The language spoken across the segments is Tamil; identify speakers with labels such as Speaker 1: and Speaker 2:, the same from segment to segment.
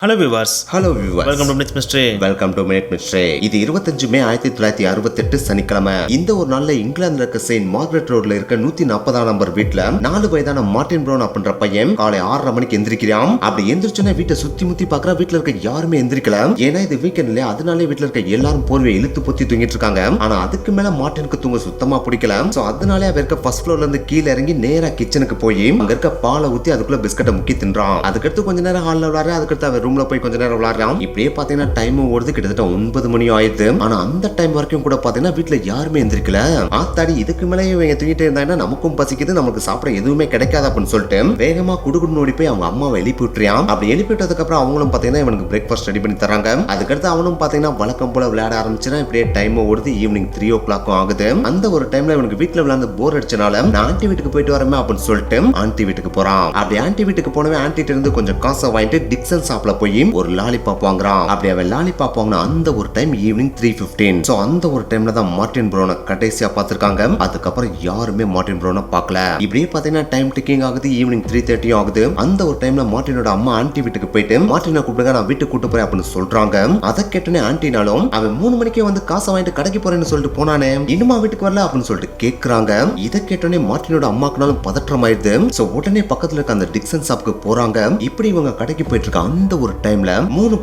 Speaker 1: Hello viewers. Welcome to minute mystery.
Speaker 2: Welcome to minute mystery. இது 25 மே 1968 சனிக்கிழமை. இந்த ஒரு நாள்ல இங்கிலாந்துல இருக்க செயின்ட் மார்கரெட் ரோட்ல இருக்க 140 நம்பர் வீட்ல 4 வயதான மார்ட்டின் ப்ரவுன் அப்படின்ற பையன் காலை 6:30 மணிக்கு எந்திரிக்கிறான். அப்படி எந்திரிச்சோன்னே வீட்டை சுத்தி முத்தி பாக்குற வீட்டுல இருக்க யாருமே எந்திரிக்கல. ஏன்னா இது வீக்கெண்ட்ல, அதனாலே வீட்டுல இருக்க எல்லாரும் போர்வை இழுத்து பொத்தி தூங்கிட்டு இருக்காங்க. ஆனா அதுக்கு மேல மார்ட்டினுக்கு தூங்க சுத்தமா பிடிக்கல. சோ அதனாலே அவ இருக்க ஃபர்ஸ்ட் ஃப்ளோர்ல இருந்து கீழே இறங்கி நேரா கிச்சனுக்கு போய் அங்க இருக்க பாலை ஊத்தி அதுக்குள்ள பிஸ்கட்டை முக்கி தின்றான். அதுக்கடுத்து கொஞ்ச நேரம் ஹால்ல விளையாடுற, அதுக்கடுத்து அவர் ரூம்ல போய் கொஞ்ச நேரம் விளையாடுறான். இப்படியே பாத்தீங்கன்னா டைம் ஓடுது, கிட்டத்தட்ட 9 மணி ஆயிடுது. ஆனா அந்த டைம் வரைக்கும் கூட பாத்தீங்கன்னா வீட்டுல யாருமே எந்திரிக்கல. ஆத்தாடி, இதுக்கு மேலே இவங்க தூங்கிட்டே இருந்தாங்கன்னா நமக்கும் பசிக்குது, நமக்கு சாப்பிட எதுவுமே கிடைக்காது அப்படின்னு சொல்லிட்டு வேகமா குடுகுடுன்னு ஓடி போய் அவங்க அம்மாவை எழுப்பி விட்டுறான். அப்படி எழுப்பி விட்டதுக்கு அப்புறம் அவங்களும் பாத்தீங்கன்னா இவனுக்கு பிரேக்ஃபாஸ்ட் ரெடி பண்ணி தராங்க. அதுக்கடுத்து அவனும் பாத்தீங்கன்னா வழக்கம் போல விளையாட ஆரம்பிச்சுனா இப்படியே டைம் ஓடுது. ஈவினிங் 3 o'clock ஆகுது. அந்த ஒரு டைம்ல இவனுக்கு வீட்டுல விளையாண்டு போர் அடிச்சனால நான் ஆண்டி வீட்டுக்கு போயிட்டு வரமே அப்படின்னு சொல்லிட்டு ஆண்டி வீட்டுக்கு போறான். அப்படி ஆண்டி வீட்டுக்கு போனவே ஆண்டிட்ட இருந்து கொஞ்சம் காசை வாங்கிட்டு டிக்சன் ஷாப்ல போய் ஒரு லாலிபாப் வாங்குறான். அப்படி அவன் லாலிபாப் வாங்கின அந்த ஒரு டைம் ஈவினிங் 3:15. சோ அந்த ஒரு டைம்ல தான் மார்ட்டின் ப்ரவுனை கடைசியா பார்த்திருக்காங்க. அதுக்கப்புறம் யாருமே மார்ட்டின் ப்ரவுனை பார்க்கல. இப்படியே பாத்தீங்கன்னா டைம் டிக்கிங் ஆகுது. ஈவினிங் 3:30 ஆகுது. அந்த ஒரு டைம்ல மார்ட்டினோட அம்மா ஆண்டி வீட்டுக்கு போயிட்டு மார்ட்டினை கூப்பிடுங்க, நான் வீட்டுக்கு கூட்டு போறேன் அப்படின்னு சொல்றாங்க. அதை கேட்டனே ஆண்டினாலும் அவன் 3 மணிக்கே வந்து காசை வாங்கிட்டு கடைக்கு போறேன்னு சொல்லிட்டு போனானே, இன்னுமா வீட்டுக்கு வரல அப்படின்னு சொல்லிட்டு கேக்குறாங்க. இதை கேட்டனே மார்ட்டினோட அம்மாக்குனாலும் பதற்றம் ஆயிடுது. சோ உடனே பக்கத்துல இருக்க அந்த டிக்சன் ஷாப்க்கு போறாங்க. இப்படி இவங்க கடைக்கு போயிட்டு இருக்க அந்த ஒரு டைம்ல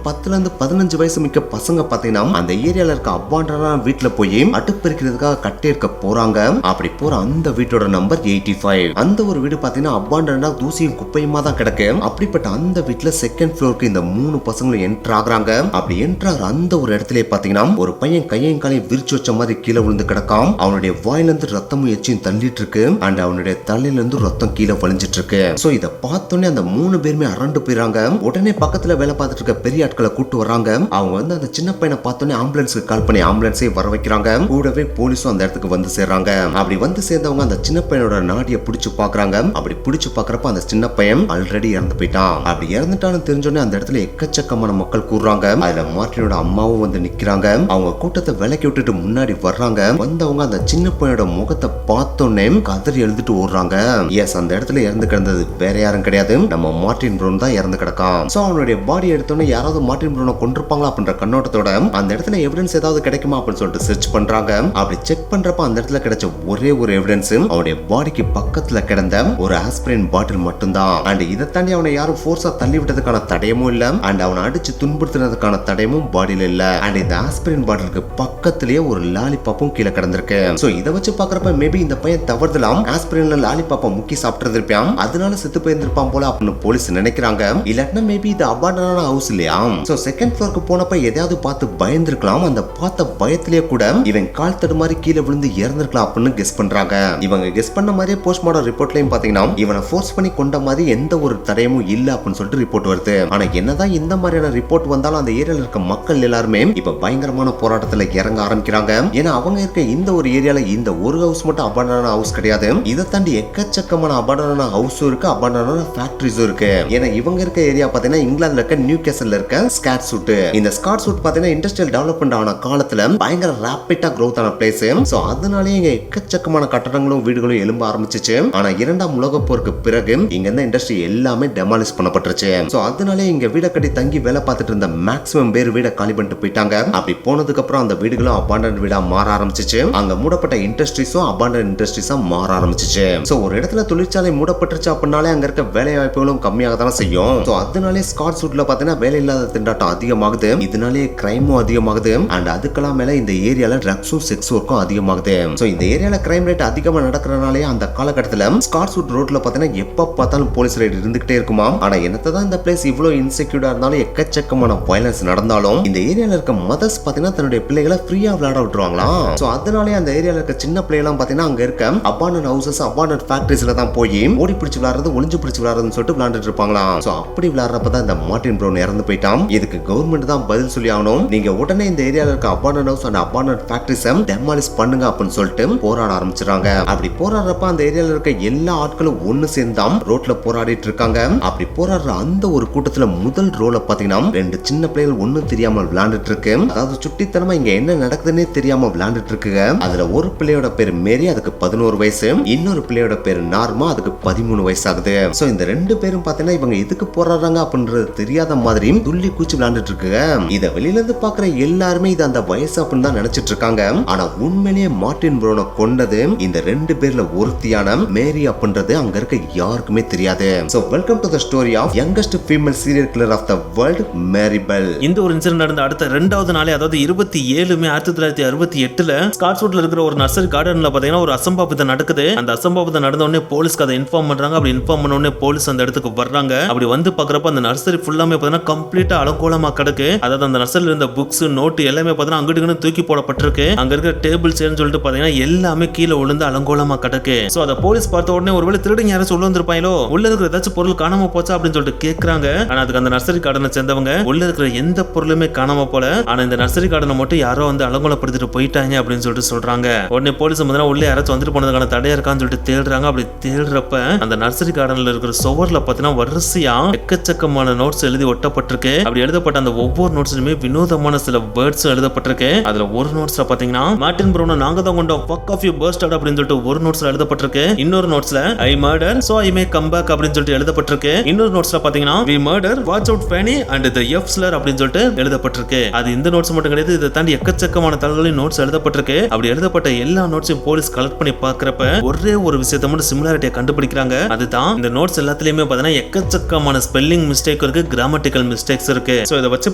Speaker 2: 10ல இருந்து 15 வயசு மிக்க பசங்க பாத்தீங்கன்னா அந்த ஏரியால இருக்க அப்பாண்டனா வீட்டுல போய் அடுப்பெரிக்கிறதுக்காக கட்டி இருக்க போறாங்க. அப்படி போற அந்த வீட்டோட நம்பர் 85. அந்த ஒரு வீடு பாத்தீங்கன்னா அப்பாண்டனா தூசியும் குப்பையுமா தான் கிடக்கு. அப்படிப்பட்ட அந்த வீட்டுல செகண்ட் ஃப்ளோருக்கு இந்த 3 பசங்களும் என்டர் ஆகுறாங்க. அப்படி என்டர் ஆகிற அந்த ஒரு இடத்துல பாத்தீங்கன்னா ஒரு பையன் கையையும் காலையும் விரிச்சு வச்ச மாதிரி கீழே விழுந்து கிடக்கான். அவனுடைய வாயில இருந்து ரத்தமும் எச்சியும் தள்ளிட்டு இருக்கு. அண்ட் அவனுடைய தலையில இருந்து ரத்தம் கீழே வலிஞ்சிட்டு இருக்கு. சோ இத பார்த்தோன்னே அந்த 3 பேருமே அரண்டு போயிறாங்க. உடனே பக்கத்துல வேலை பார்த்துட்டு இருக்க பெரிய ஆட்களை கூட்டு வர்றாங்க. அவங்க வந்து அந்த சின்ன பையனை பார்த்தோன்னே ஆம்புலன்ஸ்க்கு கால் பண்ணி ஆம்புலன்ஸை வர வைக்கிறாங்க. கூடவே போலீஸும் அந்த இடத்துக்கு வந்து சேர்றாங்க. அப்படி வந்து சேர்ந்தவங்க அந்த சின்ன பையனோட நாடியை பிடிச்சு பாக்குறாங்க. அப்படி பிடிச்சு பாக்குறப்ப அந்த சின்ன பையன் ஆல்ரெடி இறந்து போயிட்டான். அப்படி இறந்துட்டான்னு தெரிஞ்சோன்னே அந்த இடத்துல எக்கச்சக்கமான மக்கள் கூடுறாங்க. அதுல மார்ட்டினோட அம்மாவும் வந்து நிக்கிறாங்க. அவங்க கூட்டத்தை விலக்கி விட்டுட்டு முன்னாடி வர்றாங்க. வந்தவங்க அந்த சின்ன பையனோட முகத்தை பார்த்தோன்னே கதறி எழுதிட்டு ஓடுறாங்க. எஸ், அந்த இடத்துல இறந்து கிடந்தது வேற யாரும் கிடையாது, நம்ம மார்ட்டின் ப்ரவுன் தான் இறந்து கிடக்கான். சோ அவனுடைய பாடி எடுத்தோன்னே யாராவது மார்ட்டின் ப்ரவுனை கொண்டிருப்பாங்களா அப்படின்ற கண்ணோட்டத்தோட அந்த இடத்துல எவிடன்ஸ் ஏதாவது கிடைக்குமா அப்படின்னு சொல்லிட்டு சர்ச் பண்றாங்க. அப்படி செக் பண்றப்ப அந்த இடத்துல கிடைச்ச ஒரே ஒரு எவிடன்ஸ் அவனுடைய பாடிக்கு பக்கத்துல கிடந்த ஒரு ஆஸ்பிரின் பாட்டில் மட்டும்தான். அண்ட் இதை தாண்டி அவனை யாரும் ஃபோர்ஸா தள்ளி விட்டதுக்கான தடயமும் இல்ல. அண்ட் அவனை அடிச்சு துன்புறுத்தினதுக்கான தடயமும் பாடியில இல்ல. அண்ட் இந்த ஆஸ்பிரின் பாட்டிலுக்கு பக்கத்திலேயே ஒரு லாலிபாப்பும் கீழே கிடந்திருக்கு. சோ இதை வச்சு பாக்குறப்ப மேபி இந்த பையன் தவறுதலாம் ஆஸ்பிரின்ல லாலிபாப்பை முக்கி சாப்பிட்டு இருப்பான், அதனால செத்து போயிருந்திருப்பான் போல அப்படின்னு போலீஸ் நினைக்கிறாங்க. இல்லாட்டினா மேபி இது அபாண்டனான ஹவுஸ் இல்லையா. சோ செகண்ட் ஃப்ளோருக்கு போனப்ப எதையாவது பார்த்து பயந்துருக்கலாம். அந்த பார்த்த பயத்திலேயே கூட இவன் கால் தடுமாறி கீழே விழுந்து இறந்திருக்கலாம் அப்படின்னு கெஸ் பண்றாங்க. இவங்க கெஸ் பண்ண மாதிரியே போஸ்ட்மார்டம் ரிப்போர்ட்லயும் பாத்தீங்கன்னா இவனை ஃபோர்ஸ் பண்ணி கொண்ட மாதிரி எந்த ஒரு தடயமும் இல்ல அப்படின்னு சொல்லிட்டு ரிப்போர்ட் வருது. ஆனா என்னதான் இந்த மாதிரியான ரிப்போர்ட் வந்தாலும் அந்த ஏரியால இருக்க மக்கள் எல்லாருமே இப்ப பயங்கரமான போராட்டத்துல இறங்க ஆரம்பிக்கிறாங்க. ஏன்னா அவங்க இருக்க இந்த ஒரு ஏரியால இந்த ஒரு ஹவுஸ் மட்டும் அபாண்டனான ஹவுஸ் கிடையாது. இதை தாண்டி எக்கச்சக்கமான அபாண்டனான ஹவுஸும் இருக்கு, அபாண்டனான ஃபேக்டரிஸும் இருக்கு. ஏன்னா இவங்க இருக்க ஏரியா பாத்தீங்கன்னா இங்கிலாந்துல இருக்க நியூ கேசல்ல இருக்க ஸ்காட் சூட். இந்த ஸ்காட் சூட் பாத்தீங்கன்னா இண்டஸ்ட்ரியல் டெவலப்மெண்ட் ஆன காலத்துல பயங்கர ராபிட்டா growth ஆன பிளேஸ். சோ அதனாலே இங்க எக்கச்சக்கமான கட்டடங்களும் வீடுகளும் எழும்ப ஆரம்பிச்சிச்சு. ஆனா 2ஆம் உலகப் போருக்கு பிறகு இங்க இருந்த இண்டஸ்ட்ரி எல்லாமே டெமாலிஷ் பண்ணப்பட்டுருச்சு. சோ அதனாலே இங்க வீட கட்டி தங்கி வேலை பார்த்துட்டு இருந்த மேக்ஸிமம் பேர் வீட காலி பண்ணிட்டு போயிட்டாங்க. அப்படி போனதுக்கு அப்புறம் அந்த வீடுகளும் அபாண்டன்ட் வீடா மாற ஆரம்பிச்சிச்சு. அங்க மூடப்பட்ட இண்டஸ்ட்ரீஸும் அபாண்டன்ட் இண்டஸ்ட்ரீஸா மாற ஆரம்பிச்சிச்சு. சோ ஒரு இடத்துல தொழிற்சாலை மூடப்பட்டுருச்சு அப்படின்னாலே அங்க இருக்க வேலை வாய்ப்புகளும் கம்மியாக தானே செய்யும். சோ அதனாலே ஸ்காட் சூட்ல பாத்தீங்கன்னா வேலை இல்லாத திண்டாட்டம் அதிகமாகுது. இதனாலே கிரைமும் அதிகமாகுது. அண்ட் அதுக்கெல்லாம் மேல இந்த ஏரியால ட்ரக்ஸும் செக்ஸ் ஒர்க்கும் அதிகமாகுது. சோ இந்த ஏரியால கிரைம் ரேட் அதிகமா நடக்கிறனாலே அந்த காலகட்டத்துல ஸ்காட்வுட் ரோட்ல பாத்தீங்கன்னா எப்ப பார்த்தாலும் போலீஸ் ரைட் இருந்துகிட்டே இருக்குமா. ஆனா என்னதான் இந்த பிளேஸ் இவ்வளவு இன்செக்யூர்டா இருந்தாலும் எக்கச்சக்கமான வயலன்ஸ் நடந்தாலும் இந்த ஏரியால இருக்க மதர்ஸ் பாத்தீங்கன்னா தன்னுடைய பிள்ளைகளை ஃப்ரீயா விளையாட விட்டுருவாங்களாம். சோ அதனாலே அந்த ஏரியால இருக்க சின்ன பிள்ளைலாம் பாத்தீங்கன்னா அங்க இருக்க அபாண்டன்ட் ஹவுசஸ், அபாண்டன்ட் ஃபேக்டரிஸ்ல தான் போய் ஓடி பிடிச்சு விளையாடுறது, ஒளிஞ்சு பிடிச்சு விளையாடுறதுன்னு சொல்லிட்டு விளையாண்டுட்டு இருப்பாங்களாம். சோ அப்படி விளையாடுறப்பதான் இந்த மார்ட்டின் ப்ரவுன் இறந்து போயிட்டான். இதுக்கு கவர்மெண்ட் தான் பதில் சொல்லி ஆகணும். நீங்க உடனே இந்த ஏரியால இருக்க அபாண்டன்ட் ஹவுஸ் அண்ட் அபாண்டன்ட் ஃபேக்டரிஸை டெமாலிஷ் பண்ணுங்க அப்படின்னு சொல்லிட்டு போராட ஆரம்பிச்சிடறாங்க. அப்படி போராடுறப்ப அந்த ஏரியால இருக்க எல்லா ஆட்களும் ஒன்னு சேர்ந்தாம் ரோட்ல போராடிட்டு இருக்காங்க. அப்படி போராடுற அந்த ஒரு கூட்டத்துல முதல் ரோல பாத்தீங்கன்னா 2 சின்ன பிள்ளைகள் ஒன்னும் தெரியாம விளையாண்டுட்டு இருக்கு. அதாவது சுட்டித்தனமா இங்க என்ன நடக்குதுன்னே தெரியாம விளையாண்டுட்டு இருக்குங்க. அதுல ஒரு பிள்ளையோட பேர் மேரி, அதுக்கு 11 வயசு. இன்னொரு பிள்ளையோட பேர் நார்மா, அதுக்கு 13 வயசு ஆகுது. சோ இந்த 2 பேரும் பாத்தீங்கன்னா இவங்க எதுக்கு போராடுறாங்க அப்படின்றது தெரியாத மாதிரி துள்ளி கூச்சி விளையாண்டுட்டு இருக்கு. இத வெளியில இருந்து பாக்குற எல்லாருமே இது அந்த வயசு அப்படின்னு தான் நினைச்சிட்டு இருக்காங்க. ஆனா உண்மையிலேயே மார்ட்டின் ப்ரௌனை கொண்டது இந்த 2 பேர்ல ஒருத்தியான மேரி அப்படின்றது அங்க இருக்க யாருக்குமே தெரியாது. So welcome to the story of youngest female serial killer of the world, Mary Bell.
Speaker 1: இந்த ஒரு இன்சிடென்ட் நடந்த அடுத்த 2வது நாளே, அதாவது 27 மே 1968ல ஸ்காட்ஸ்வுட்ல இருக்கிற ஒரு நர்சரி கார்டன்ல பாத்தீங்கன்னா ஒரு அசம்பாவிதம் நடக்குது. அந்த அசம்பாவிதம் நடந்த உடனே போலீஸ்க்கு அதை இன்ஃபார்ம் பண்றாங்க. அப்படி இன்ஃபார்ம் பண்ண உடனே போலீஸ் அந்த இடத்துக்கு வர்றாங்க. அப்படி வந்து பாக்குறப்ப அந்த நர்சரி ஃபுல்லாமே பாத்தீங்கன்னா கம்ப்ளீட்டா அலங்கோலமா கிடக்கு. அதாவது அந்த நர்சரியில இருந்த புக்ஸ், நோட் எல்லாமே பாத்தீங்கன்னா அங்கிட்டு தூக்கி போடப்பட்டிருக்கு. அங்க இருக்கிற டேபிள் சேர்னு சொல்லிட்டு பாத்தீங்கன்னா எல்லாமே கீழே விழுந்து அலங்கோலமா கிடக்கு. சோ அதை போலீஸ் பார்த்த உடனே ஒருவேளை திருடிங்க யாரும் உள்ள வந்திருப்பாங்களோ, உள்ள இருக்கிற ஏதாச்சும் பொருள் காணாம போச்சா அப்படின்னு சொல்லிட்டு கேக்குறாங்க. ஆனா அதுக்கு அந்த நர்சரி கார்டனை சேர்ந்தவங்க உள்ள இருக்கிற எந்த பொருளுமே காணாம போல, ஆனா இந்த நர்சரி கார்டனை மட்டும் யாரோ வந்து அலங்கோலப்படுத்திட்டு போயிட்டாங்க அப்படின்னு சொல்லிட்டு சொல்றாங்க. உடனே போலீஸ் உள்ள யாராச்சும் வந்துட்டு போனதுக்கான தடையா இருக்கான்னு சொல்லிட்டு தேடுறாங்க. அப்படி தேடுறப்ப அந்த நர்சரி கார்டன்ல இருக்கிற சுவர்ல பாத்தீங்கன்னா வரிசையா எக்கச்சக்கமான நோட்ஸ் எழுதி ஒட்டப்பட்டிருக்கு. அப்படி எழுதப்பட்ட அந்த ஒவ்வொரு நோட்ஸ்லயுமே வினோதமான சில வேர்ட்ஸ் எழுதப்பட்டிருக்கு. அதுல ஒரு நோட்ஸ்ல பாத்தீங்கன்னா மார்ட்டின் ப்ரௌனை நாங்க தான் கொண்டோம், fuck off you bastard அப்படின்னு சொல்லிட்டு ஒரு நோட்ஸ்ல எழுதப்பட்டிருக்கு. இன்னொரு நோட்ஸ்ல I murder so I may come back அப்படின்னு சொல்லிட்டு எழுதப்பட்டிருக்கு. இன்னொரு நோட்ஸ்ல பாத்தீங்கன்னா we murder watch out Fanny and the F slur அப்படின்னு சொல்லிட்டு எழுதப்பட்டிருக்கு. அது இந்த நோட்ஸ் மட்டும் கிடையாது, இதை தாண்டி எக்கச்சக்கமான தகவல்களின் நோட்ஸ் எழுதப்பட்டிருக்கு. அப்படி எழுதப்பட்ட எல்லா நோட்ஸையும் போலீஸ் கலெக்ட் பண்ணி பாக்குறப்ப ஒரே ஒரு விஷயத்தை மட்டும் சிமிலாரிட்டியை கண்டுபிடிக்கிறாங்க. அதுதான் இந்த நோட்ஸ் எல்லாத்துலயுமே பாத்தீங்கன்னா எக்கச்சக்கமான ஸ்பெல்லிங் மிஸ்டேக் இருக்கு, கிராமட்டிக்கல் மிஸ்டேக்ஸ் இருக்கு. சோ இதை வச்சு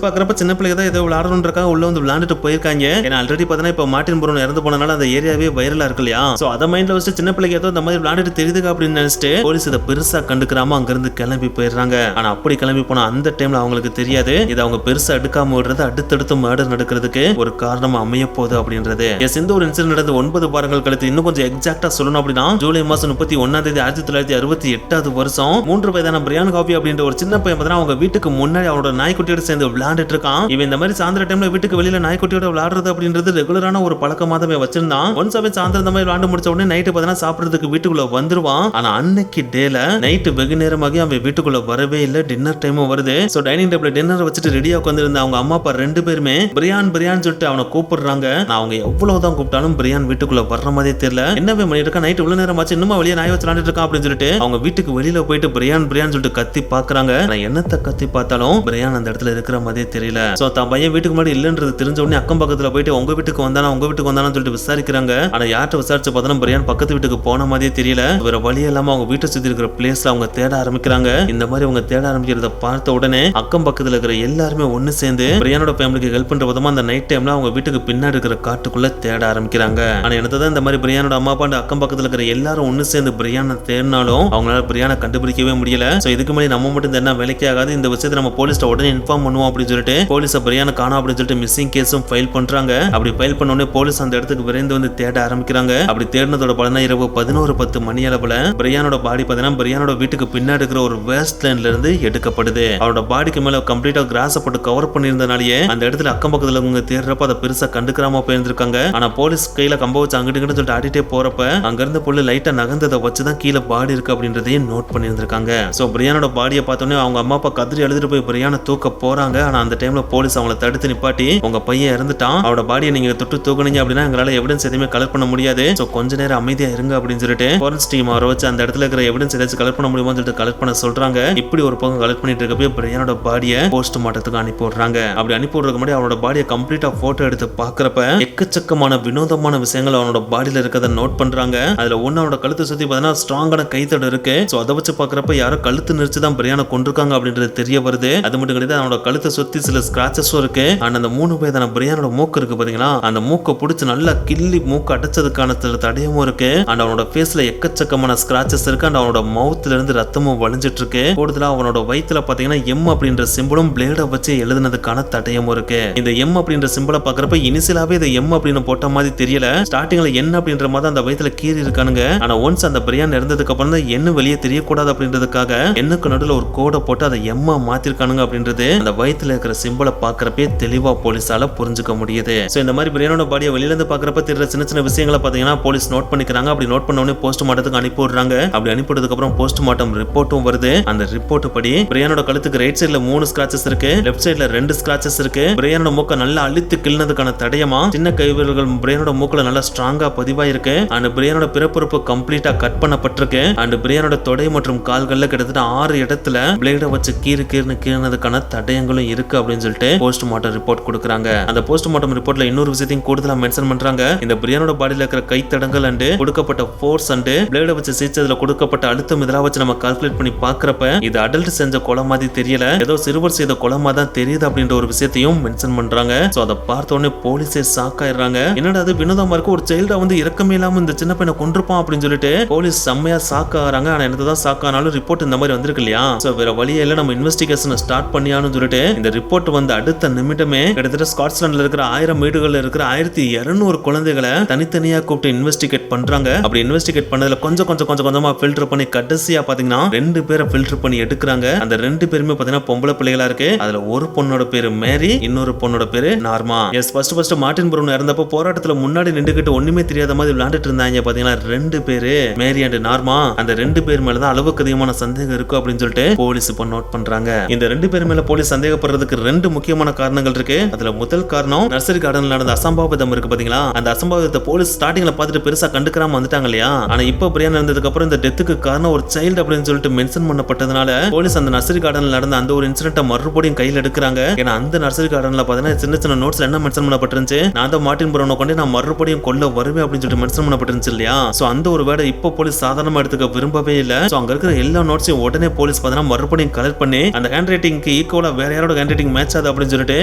Speaker 1: பாக்குறப்ப சின்ன பிள்ளைங்க தான் ஏதோ விளையாடணும்ன்றக்காக உள்ள வந்து விளையாண்டுட்டு போயிருக்காங்க. ஏன்னா ஆல்ரெடி பாத்தீங்கன்னா இப்ப மார்ட்டின் ப்ரௌன் இறந்து போனனால அந்த ஏரியாவே வைரலா இருக்கு இல்லையா. சோ அதை மைண்ட்ல வச்சு சின்ன பிள்ளைங்க ஏதோ இந்த மாதிரி விளையாண்டுட்டு தெரியுது அப்படின்னு நினைச்சிட்டு போலீஸ் இதை பெருசா கண்டுக்கிறாம அங்க இருந்து கிளம்பி போயிடுறாங்க. ஆனா அப்படி கிளம்பி போன அந்த டைம்ல அவங்களுக்கு தெரியாது இதை அவங்க பெருசா எடுக்காம விடுறது அடுத்தடுத்து மர்டர் நடக்கிறதுக்கு ஒரு காரணமா அமைய போகுது அப்படின்றது. இந்த ஒரு இன்சிடென்ட் நடந்து 9 வாரங்கள் கழித்து இன்னும் கொஞ்சம் எக்ஸாக்டா சொல்லணும் அப்படின்னா ஜூலை மாசம் 31ஆம் தேதி 1968வது வருஷம் 3 வயதான பிரியான் காபி அப்படின்ற ஒரு சின்ன பையன் பார்த்தா அவங்க வீட்டுக்கு முன்னாடி அவனோட நாய்க்குட்டியோட சேர்ந்து விளையாண்டுட்டு இருக்கான். இவன் இந்த மாதிரி சாயந்தர டைம்ல வீட்டுக்கு வெளியில நாய்க்குட்டியோட விளையாடுறது அப்படின்றது ரெகுலரான ஒரு பழக்கமா தான் வச்சிருந்தான். ஒன்ஸ் அவன் சாயந்தரம் இந்த மாதிரி விளையாண்டு முடிச்ச உடனே நைட்டு பார்த்தா சாப்பிடுறதுக்கு வீட்டுக்குள்ள வந்துருவான். ஆனா அன்னைக்கு டேல நைட்டு வெகு நேரமாகி அவன் வீட்டுக்குள்ள வரவே இல்லை. டின்னர் டைமும் வருது. சோ டைனிங் டேபிள்ல டின்னர் வச்சுட்டு ரெடியா உட்கார்ந்திருந்த அவங்க அம்மா அப்பா 2 பேருமே பிரியான் சொல்லிட்டு அவனை கூப்பிடுறாங்க. அவங்க எவ்வளவுதான் கூப்பிட்டாலும் பிரியான் வீட்டுக்குள்ள வர்ற மாதிரியே தெரியல. என்னவே பண்ணிட்டு இருக்கா, நைட் இவ்வளவு நேரம் ஆச்சு இன்னும் வெளியே நாய் வச்சு விளையாண்டுட்டு இருக்கான் அப்படின்னு சொல்லிட்டு அவங்க வீட்டுக்கு வெளியில போயிட்டு பிரியான் சொல்லிட்டு கத்தி பாக்குறாங்க. என்னத்த கத்தி பார்த்தாலும் பிரியான் அந்த இடத்துல இருக்கிற மாதிரியே தெரியல. சோ தான் பையன் வீட்டுக்கு முன்னாடி இல்லன்றது தெரிஞ்ச உடனே அக்கம் பக்கத்துல போயிட்டு உங்க வீட்டுக்கு வந்தானு சொல்லிட்டு விசாரிக்கிறாங்க. ஆனா யார்கிட்ட விசாரிச்சு பார்த்தா பிரியான் பக்கத்து வீட்டுக்கு போன மாதிரியே தெரியல. வேற வழி இல்லாம அவங்க வீட்டை சுத்தி இருக்கிற பிளேஸ்ல அவங்க தேட ஆரம்பிக்கிறாங்க. இந்த மாதிரி அவங்க தேட ஆரம்பிக்கிறத பார்த்த உடனே அக்கம் பக்கத்துல இருக்கிற எல்லாருமே ஒன்னு சேர்ந்து பிரியானோட ஃபேமிலிக்கு ஹெல்ப் பண்ற விதமா அந்த நைட் டைம்ல அவங்க வீட்டுக்கு பின்னாடி இருக்கிற காட்டுக்குள்ள தேட ஆரம்பிக்கிறாங்க. ஆனா என்னதான் இந்த மாதிரி பிரியானோட அம்மா அப்பா அக்கம் பக்கத்துல இருக்கிற எல்லாரும் ஒன்னு சேர்ந்து பிரியானை தேடினாலும் அவங்களால பிரியானை கண்டுபிடிக்கவே முடியல. சோ இதுக்கு மேலே நம்ம மட்டும் என்ன வேலைக்கே ஆகாது, இந்த விஷயத்தை நம்ம போலீஸ்ல உடனே இன்ஃபார்ம் பண்ணுவோம் அப்படின்னு சொல்லிட்டு போலீஸ் பிரியானை காணோம் அப்படின்னு சொல்லிட்டு மிஸ்ஸிங் கேஸும் ஃபைல் பண்றாங்க. அப்படி ஃபைல் பண்ண உடனே போலீஸ் அந்த இடத்துக்கு விரைந்து வந்து தேட ஆரம்பிக்கிறாங்க. அப்படி தேடினதோட பலனா இரவு 11:10 மணி அளவுல பிரியானோட பாடி பாத்தீங்கன்னா பிரியானோட வீட்டுக்கு பின்னாடி இருக்கிற ஒரு வேஸ்ட் லேண்ட்ல இருந்து எடுக்கப்படுது. அவரோட பாடிக்கு மேல கம்ப்ளீட்டா கிராஸ் போட்டு கவர் பண்ணியிருந்தனாலேயே அந்த இடத்துல அக்கம் பக்கத்துல அவங்க தேடுறப்ப அதை பெருசா கண்டுக்கிறாம போயிருந்திருக்காங்க. ஆனா போலீஸ் கையில கம்ப வச்சு அங்கிட்டு சொல்லிட்டு ஆடிட்டே போறப்ப அங்க இருந்து புள்ள லைட்டா நகர்ந்ததை வச்சுதான் கீழே பாடி இருக்கு அப்படின்றதையும் நோட் பண்ணியிருந்திருக்காங்க. சோ பிரியானோட பாடியை பார்த்தோன்னே அவங்க அம்மா அப்பா கதறி எழுதிட்டு போய் பிரியானை தூக்க போறாங்க. ஆனா அந்த டைம்ல போலீஸ் அவங்களை தடுத்து நிப்பாட்டி உங்க பையன் இறந்துட்டான், அவரோட பாடியை நீங்க தொட்டு தூக்குனீங்க அப்படின்னா எங்களால எவிடன்ஸ் எதுவுமே கலெக்ட் பண்ண முடியாது. சோ கொஞ்ச நேரம் அமைதியா இருங்க அப்படின்னு சொல்லிட்டு ஃபாரன்சிக் டீம் அவரை வச்சு அந்த இடத்துல இருக்கிற எவிடன்ஸ் ஏதாச்சும் கலெக்ட் பண்ண முடியுமான்னு சொல்லிட்டு கலெக்ட் பண்ண சொல்றாங்க. இப்படி ஒரு பக்கம் கலெக்ட் பண்ணிட்டு இருக்கப்போ பிரியானோட பாடியை போஸ்ட்மார்ட்டத்துக்கு அனுப்பி விடுறாங்க. அப்படி அனுப்பி விடுறதுக்கு முன்னாடி அவனோட பாடியை கம்ப்ளீட்டா போட்டோ எடுத்து பாக்குறப்ப எக்கச்சக்கமான வினோதமான விஷயங்கள் அவனோட பாடியில இருக்கிறத நோட் பண்றாங்க. அதுல ஒன்னு அவனோட கழுத்து சுத்தி பார்த்தீங்கன்னா ஸ்ட்ராங்கான கைத்தடு இருக்கு. சோ அதை வச்சு பாக்குறப்ப யாரோ கழுத்து நெரிச்சுதான் பிரியானை கொண்டிருக்காங்க அப்படின்றது தெரிய வருது. அது மட்டும் கிடையாது, அவனோட கழுத்தை சுத்தி சில ஸ்கிராச்சஸும் இருக்கு. ஆனா அந்த 3 வயதான பிரியானோட மூக்கு இருக்கு பாத்தீங்களா, அந்த மூக்கை பிடிச்சு நல்லா கிள்ளி மூக்கு அடைச்சதுக்கான சில தடயமும் இருக்கு. அண்ட் அவனோட ஃபேஸ்ல எக்கச்சக்கமான ஸ்கிராச்சஸ் இருக்கு. அண்ட் அவனோட மவுத்ல இருந்து ரத்தமும் வழிஞ்சிட்டு இருக்கு. கூடுதலா அவனோட வயித்துல பாத்தீங்கன்னா எம் அப்படின்ற சிம்பிளும் பிளேட வச்சு எழுதுனதுக்கான தடயமும் இருக்கு. இந்த எம் அப்படின்ற சிம்பிளை பாக்குறப்ப இனிஷியலாவே இந்த எம் அப்படின்னு போட்ட மாதிரி தெரியல. ஸ்டார்டிங்ல என்ன அப்படின்ற மாதிரி அந்த வயித்துல கீறி இருக்கானுங்க. ஆனா ஒன்ஸ் அந்த பிரியாணி இருந்ததுக்கு அப்புறம் தான் என்ன வெளியே தெரியக்கூடாது அப்படின்றதுக்காக எண்ணுக்கு நடுவில் ஒரு கோடை போட்டு அதை எம்மா மாத்திருக்கானுங்க அப்படின்றது அந்த வயித்துல இருக்கிற சிம்பிளை பாக்குறப்பே தெளிவா போலீஸால புரிஞ்சுக்க முடியுது. சோ இந்த மாதிரி பிரியாணோட பாடியை வெளியில இருந்து பாக்குறப்ப தெரியற சின்ன சின்ன விஷயங்களை பாத்தீங்கன்னா போலீஸ் நோட் பண்ணிக்கிறாங்க. அப்படி நோட் பண்ண உடனே போஸ்ட்மார்ட்டத்துக்கு அனுப்பி விடுறாங்க. அப்படி அனுப்பிட்டதுக்கு அப்புறம் போஸ்ட்மார்ட்டம் ரிப்போர்ட்டும் வருது. அந்த ரிப்போர்ட் படி பிரியானோட கழுத்துக்கு ரைட் சைடுல 3 ஸ்கிராச்சஸ் இருக்கு, லெஃப்ட் சைடுல 2 ஸ்கிராச்சஸ் இருக்கு. பிரியானோட மூக்க நல்லா அழுத்தி கிள்னதுக்கான தடயமா சின்ன கைவிரல்கள் பிரியானோட மூக்குல நல்லா ஸ்ட்ராங்கா பதிவா இருக்கு. அந்த பிரியானோட பிறப்புறுப்பு கம்ப்ளீட்டா கட் பண்ணப்பட்டிருக்கு. அண்ட் பிரியானோட தொடை மற்றும் கால்கள்ல கிட்டத்தட்ட 6 இடத்துல பிளேட வச்சு கீறி கீழ்னதுக்கான தடயங்களும் இருக்கு அப்படின்னு சொல்லிட்டு போஸ்ட்மார்ட்டம் ரிப்போர்ட் கொடுக்குறாங்க. அந்த போஸ்ட்மார்ட்டம் ரிப்போர்ட்ல இன்னொரு விஷயத்தையும் கூடுதலா மென்ஷன் பண்றாங்க. இந்த பிரியானோட பாடியில இருக்கிற கைத்தடங்கள் அண்ட் கொடுக்கப்பட்ட ஃபோர்ஸ் அண்ட் பிளேட வச்சு சீச்சதுல கொடுக்கப்பட்ட அழுத்தம் இதெல்லாம் வச்சு நம்ம கால்குலேட் பண்ணி பாக்குறப்ப இது அடல்ட் செஞ்ச கொலை மாதிரி தெரியல, ஏதோ சிறுவர் செய்த கொலை மாதிரி தான் தெரியுது அப்படின்ற ஒரு விஷயத்தையும் மென்ஷன் பண்றாங்க. சோ அதை பார்த்த உடனே போலீஸே ஷாக் ஆயிடுறாங்க. என்னடா அது வினோதமா இருக்கு, ஒரு சைல்டா வந்து இறக்கமே இல்லாம இந்த சின்ன பையனை கொண்டிருப்பான் அப்படின்னு சொல்லிட்டு போலீஸ் செம்மையா ஷாக் ஆகிறாங்க. ஆனா என்னதான் ஷாக் ஆனாலும் ரிப்போர்ட் இந்த மாதிரி வந்திருக்கு இல்லையா, சோ வேற வழியே இல்ல நம்ம இன்வெஸ்டிகேஷன் ஸ்டார்ட் பண்ணியான்னு சொல்லிட்டு இந்த ரிப்போர்ட் வந்து அடுத்த நிமிடமே கிட்டத்தட்ட ஸ்காட்லாந்துல இருக்கிற 1000 வீடுகள்ல இருக்கிற 1200 குழந்தைகளை தனித்தனியா கூப்பிட்டு இன்வெஸ்டிகேட் பண்றாங்க. அப்படி இன்வெஸ்டிகேட் பண்ணதுல கொஞ்சமா ஃபில்டர் பண்ணி கடைசியா பாத்தீங்கன்னா 2 பேரை ஃபில்டர் பண்ணி எடுக்கிறாங்க. அந்த 2 பேருமே பாத்தீங்கன்னா பொம்பளை பிள்ளைகளா இருக்கு. அதுல ஒரு பொண்ணோட பேரு மேரி, இன்னொரு பொண்ணோட பேரு Norma. Yes, first Martin Brown இறந்தப்போ போராட்டத்துல முன்னாடி நின்றுகிட்டு ஒண்ணுமே தெரியாத மாதிரி விளையாண்டுட்டு இருந்தாங்க பாத்தீங்கன்னா 2 பேரு மேரி அண்ட் நார்மா. அந்த 2 பேர் மேலதான் அளவுக்கு அதிகமான சந்தேகம் இருக்கு அப்படின்னு சொல்லிட்டு போலீஸ் இப்ப நோட் பண்றாங்க. இந்த 2 பேர் மேல போலீஸ் சந்தேகப்படுறதுக்கு 2 முக்கியமான காரணங்கள் இருக்கு. அதுல முதல் காரணம் நர்சரி கார்டன்ல நடந்த அசம்பாவிதம் இருக்கு பாத்தீங்களா, அந்த அசம்பாவிதத்தை போலீஸ் ஸ்டார்டிங்ல பார்த்துட்டு பெருசா கண்டுக்காம வந்துட்டாங்க இல்லையா. ஆனா இப்ப பிரியாணி நடந்ததுக்கு அப்புறம் இந்த டெத்துக்கு காரணம் ஒரு சைல்டு அப்படின்னு சொல்லிட்டு மென்ஷன் பண்ணப்பட்டதுனால போலீஸ் அந்த நர்சரி கார்டன்ல நடந்த அந்த ஒரு இன்சிடென்ட்டை மறுபடியும் கையில் எடுக்கிறாங்க. ஏன்னா அந்த நர்சரி கார்டன்ல பாத்தீங்கன்னா சின்ன நோட்ஸ்ல என்ன மென்ஷன் பண்ணப்பட்டிருந்துச்சு, நான் தான் மார்ட்டின் ப்ரவுனை கொண்டு நான் மறுபடியும் கொல்ல வருவேன் அப்படின்னு சொல்லிட்டு மென்ஷன் பண்ணப்பட்டிருந்துச்சு இல்லையா. சோ அந்த ஒரு வேர்டை இப்போ போலீஸ் சாதாரணமா எடுத்துக்க விரும்பவே இல்ல. சோ அங்க இருக்கிற எல்லா நோட்ஸையும் உடனே போலீஸ் பாத்தீங்கன்னா மறுபடியும் கலெக்ட் பண்ணி அந்த ஹேண்ட் ரைட்டிங்க்கு ஈக்குவலா வேற யாரோட ஹேண்ட் ரைட்டிங் மேட்ச் ஆகுது அப்படின்னு சொல்லிட்டு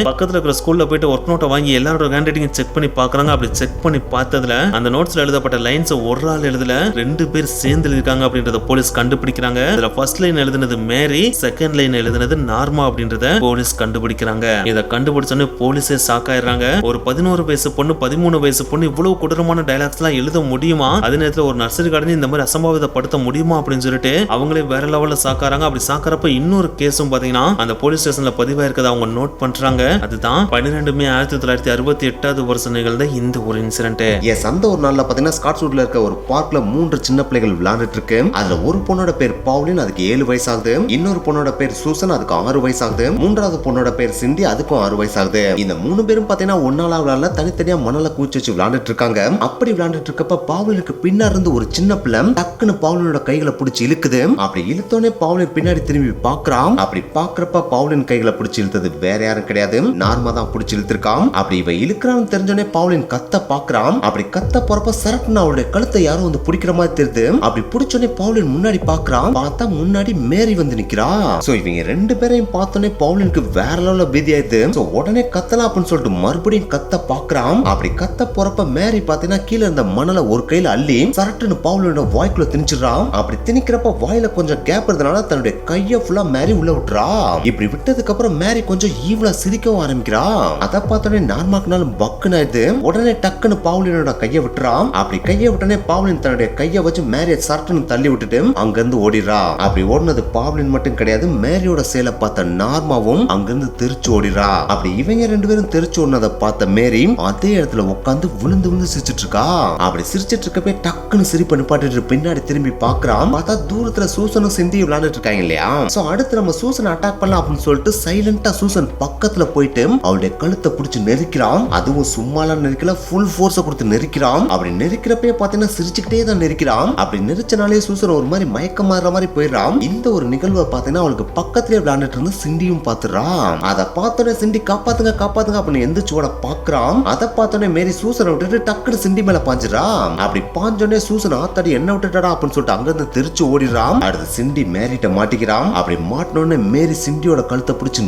Speaker 1: பக்கத்துல இருக்கிற ஸ்கூல்ல போயிட்டு ஒர்க் நோட்டை வாங்கி எல்லாரோட ஹேண்ட் ரைட்டிங் செக் பண்ணி பாக்குறாங்க. அப்படி செக் பண்ணி பார்த்ததுல அந்த நோட்ஸ்ல எழுதப்பட்ட லைன்ஸ் ஒரு ஆள் எழுதல, 2 பேர் சேர்ந்து எழுதிருக்காங்க அப்படின்றத போலீஸ் கண்டுபிடிக்கிறாங்க. இதுல ஃபர்ஸ்ட் லைன் எழுதுனது மேரி, செகண்ட் லைன் எழுதுனது நார்மா அப்படின்றத போலீஸ் கண்டுபிடிக்கிறாங்க. இத கண்டுபிடிச்சோன்னே போலீஸே ஷாக் ஆயிடுறாங்க. ஒரு 11 வயசு பொண்ணு 13 வயசு பொண்ணு இவ்வளவு கொடூரமான டயலாக்ஸ் எல்லாம் எழுத முடியுமா, அதே நேரத்தில் ஒரு நர்சரி கார்டன் இந்த மாதிரி அசம்பாவிதப்படுத்த முடியுமா அப்படின்னு சொல்லிட்டு அவங்களே வேற லெவல்ல ஷாக்காராங்க. அப்படி ஷாக்கறப்ப இன்னொரு கேஸும் பாத்தீங்கன்னா அந்த போலீஸ் ஸ்டேஷன்ல பதிவாயிருக்கத அவங்க நோட் பண்றாங்க. அதுதான் 12 மே 1968 வருஷம் நிகழ்ந்த இந்த ஒரு இன்சிடென்ட்.
Speaker 2: எஸ், அந்த ஒரு நாள்ல பாத்தீங்கன்னா ஸ்காட்ஸ்வுட்ல இருக்க ஒரு பார்க்ல 3 சின்ன பிள்ளைகள் விளையாண்டுட்டு இருக்கு. அதுல ஒரு பொண்ணோட பேர் பவுலின், அதுக்கு 7 வயசு ஆகுது. இன்னொரு பொண்ணோட பேர் சூசன், அதுக்கு 6 வயசு ஆகுது. மூன்றாவது பொண்ணோட பேர் சிண்டி, அதுக்கும் 6 வயசு ஆகுது. இந்த 3 பேரும் பாத்தீங்கன்னா ஒன்னால விளையாடல, தனித்தனியா மணல கூச்சி வச்சு விளையாண்டுட்டு இருக்காங்க. அப்படி விளையாண்டுட்டு இருக்கப்ப பவுலினுக்கு பின்னாடி இருந்து ஒரு சின்ன பிள்ளை டக்குன்னு பவுலினோட கைகளை பிடிச்சி இழுக்குது. அப்படி இழுத்தோனே பவுலின் பின்னாடி திரும்பி பாக்குறான். அப்படி பாக்குறப்ப பவுலின் கைகளை பிடிச்சி இழுத்தது வேற யாரும் கிடையாது, நார்மா தான் பிடிச்சி இழுத்திருக்கான். அப்படி இவ இழுக்கிறான்னு தெரிஞ்சோடனே பவுலின் கத்த பாக்குறான். அப்படி கத்த போறப்ப சரட்டுன்னு அவளுடைய கழுத்தை யாரும் வந்து பிடிக்கிற மாதிரி தெரியுது. அப்படி பிடிச்சோடனே பவுலின் முன்னாடி பாக்குறான். பார்த்தா முன்னாடி மேரி வந்து நிக்கிறா. சோ இவங்க 2 பேரையும் பார்த்தோன்னே பவுலினுக்கு வேற லெவல்ல பீதி ஆயிடுது. சோ உடனே கத்தலாம் அப்படின்னு சொல்லிட்டு மறுபடியும் கத்த பாக்குறான். அப்படி கத்த போறப்ப மேரி பாத்தீங்கன்னா கீழே இருந்த மணலை ஒரு கையில அள்ளி சரட்டுன்னு பவுலினோட வாய்க்குள்ள திணிச்சிடறான். அப்படி திணிக்கிறப்ப வாயில கொஞ்சம் கேப் இருந்தனால தன்னுடைய கைய ஃபுல்லா மேரி உள்ள விட்டுறா. இப்படி விட்டதுக்கு அப்புறம் மேரி கொஞ்சம் ஈவலா சிரிக்கவும் ஆரம்பிக்கிறா. அதை பார்த்தோன்னே நார்மாக்குனால பக்குன்னு ஆயிடுது. உடனே டக்குன்னு பவுலினோட கையை விட்டுறான். அப்படி கையை விட்டனே பவுலின் தன்னுடைய கையை வச்சு மேரிய சரட்டுன்னு தள்ளி விட்டுட்டு அங்கிருந்து ஓடிடுறா. அப்படி ஓடினது பவுலின் மட்டும் கிடையாது, மேரியோட சேலை பார்த்த நார்மாவும் அங்கிருந்து தெரிச்சு ஓடிடுறா. அப்படி இவங்க 2 பேரும் தெரிச்சு ஓடினதை பார்த்த மேரி அதே இடத்துல உட்காந்து விழுந்து சிரிச்சிட்டு இருக்கா. அப்படி சிரிச்சிட்டு இருக்கப்பே டக்குன்னு சிரிப்பை நிப்பாட்டிட்டு பின்னாடி திரும்பி பாக்குறான். பார்த்தா தூரத்துல சூசனும் சிந்தி விளையாண்டுட்டு இருக்காங்க இல்லையா. சோ அடுத்து நம்ம சூசன் அட்டாக் பண்ணலாம் அப்படின்னு சொல்லிட்டு சைலண்டா சூசன் பக்கத்துல போயிட்டு அவளுடைய கழுத்தை பிடிச்சு நெரிக்கிறான். அதுவும் சும்மாலாம் நெரிக்கல, ஃபுல் ஃபோர்ஸை கொடுத்து நெரிக்கிறான். அப்படி நெரிக்கிறப்பே பாத்தீங்கன்னா சிரிச்சுக்கிட்டே தான் நெரிக்கிறான். அப்படி நெரிச்சனாலே சூசன் ஒரு மாதிரி மயக்கம் மாறுற மாதிரி போயிடுறான். இந்த ஒரு நிகழ்வை பாத்தீங்கன்னா அவளுக்கு பக்கத்திலே விளையாண்டுட்டு இருந்து சிண்டியும் பாத்துறான். அதை பார்த்தோன்னே சிண்டி காப்பாத்துங்க காப்பாத்துங்க அப்படின்னு எந்திரிச்சு ஓட பாக்குறான். அதை பார்த்தோன்னே மேரி சூசனை விட்டுட்டு டக்குனு சிண்டி மேல பாஞ்சிடறான். அப்படி பாஞ்சோடனே சூசன் ஆத்தாடி என்ன விட்டுட்டா அப்படின்னு சொல்லிட்டு அங்கிருந்து தெரிச்சு ஓடிடுறான். அடுத்து சிண்டி மேரிட்ட மாட்டிக்கிறான். அப்படி மாட்டினோடனே மேரி சிண்டியோட கழுத்தை பிடிச்சு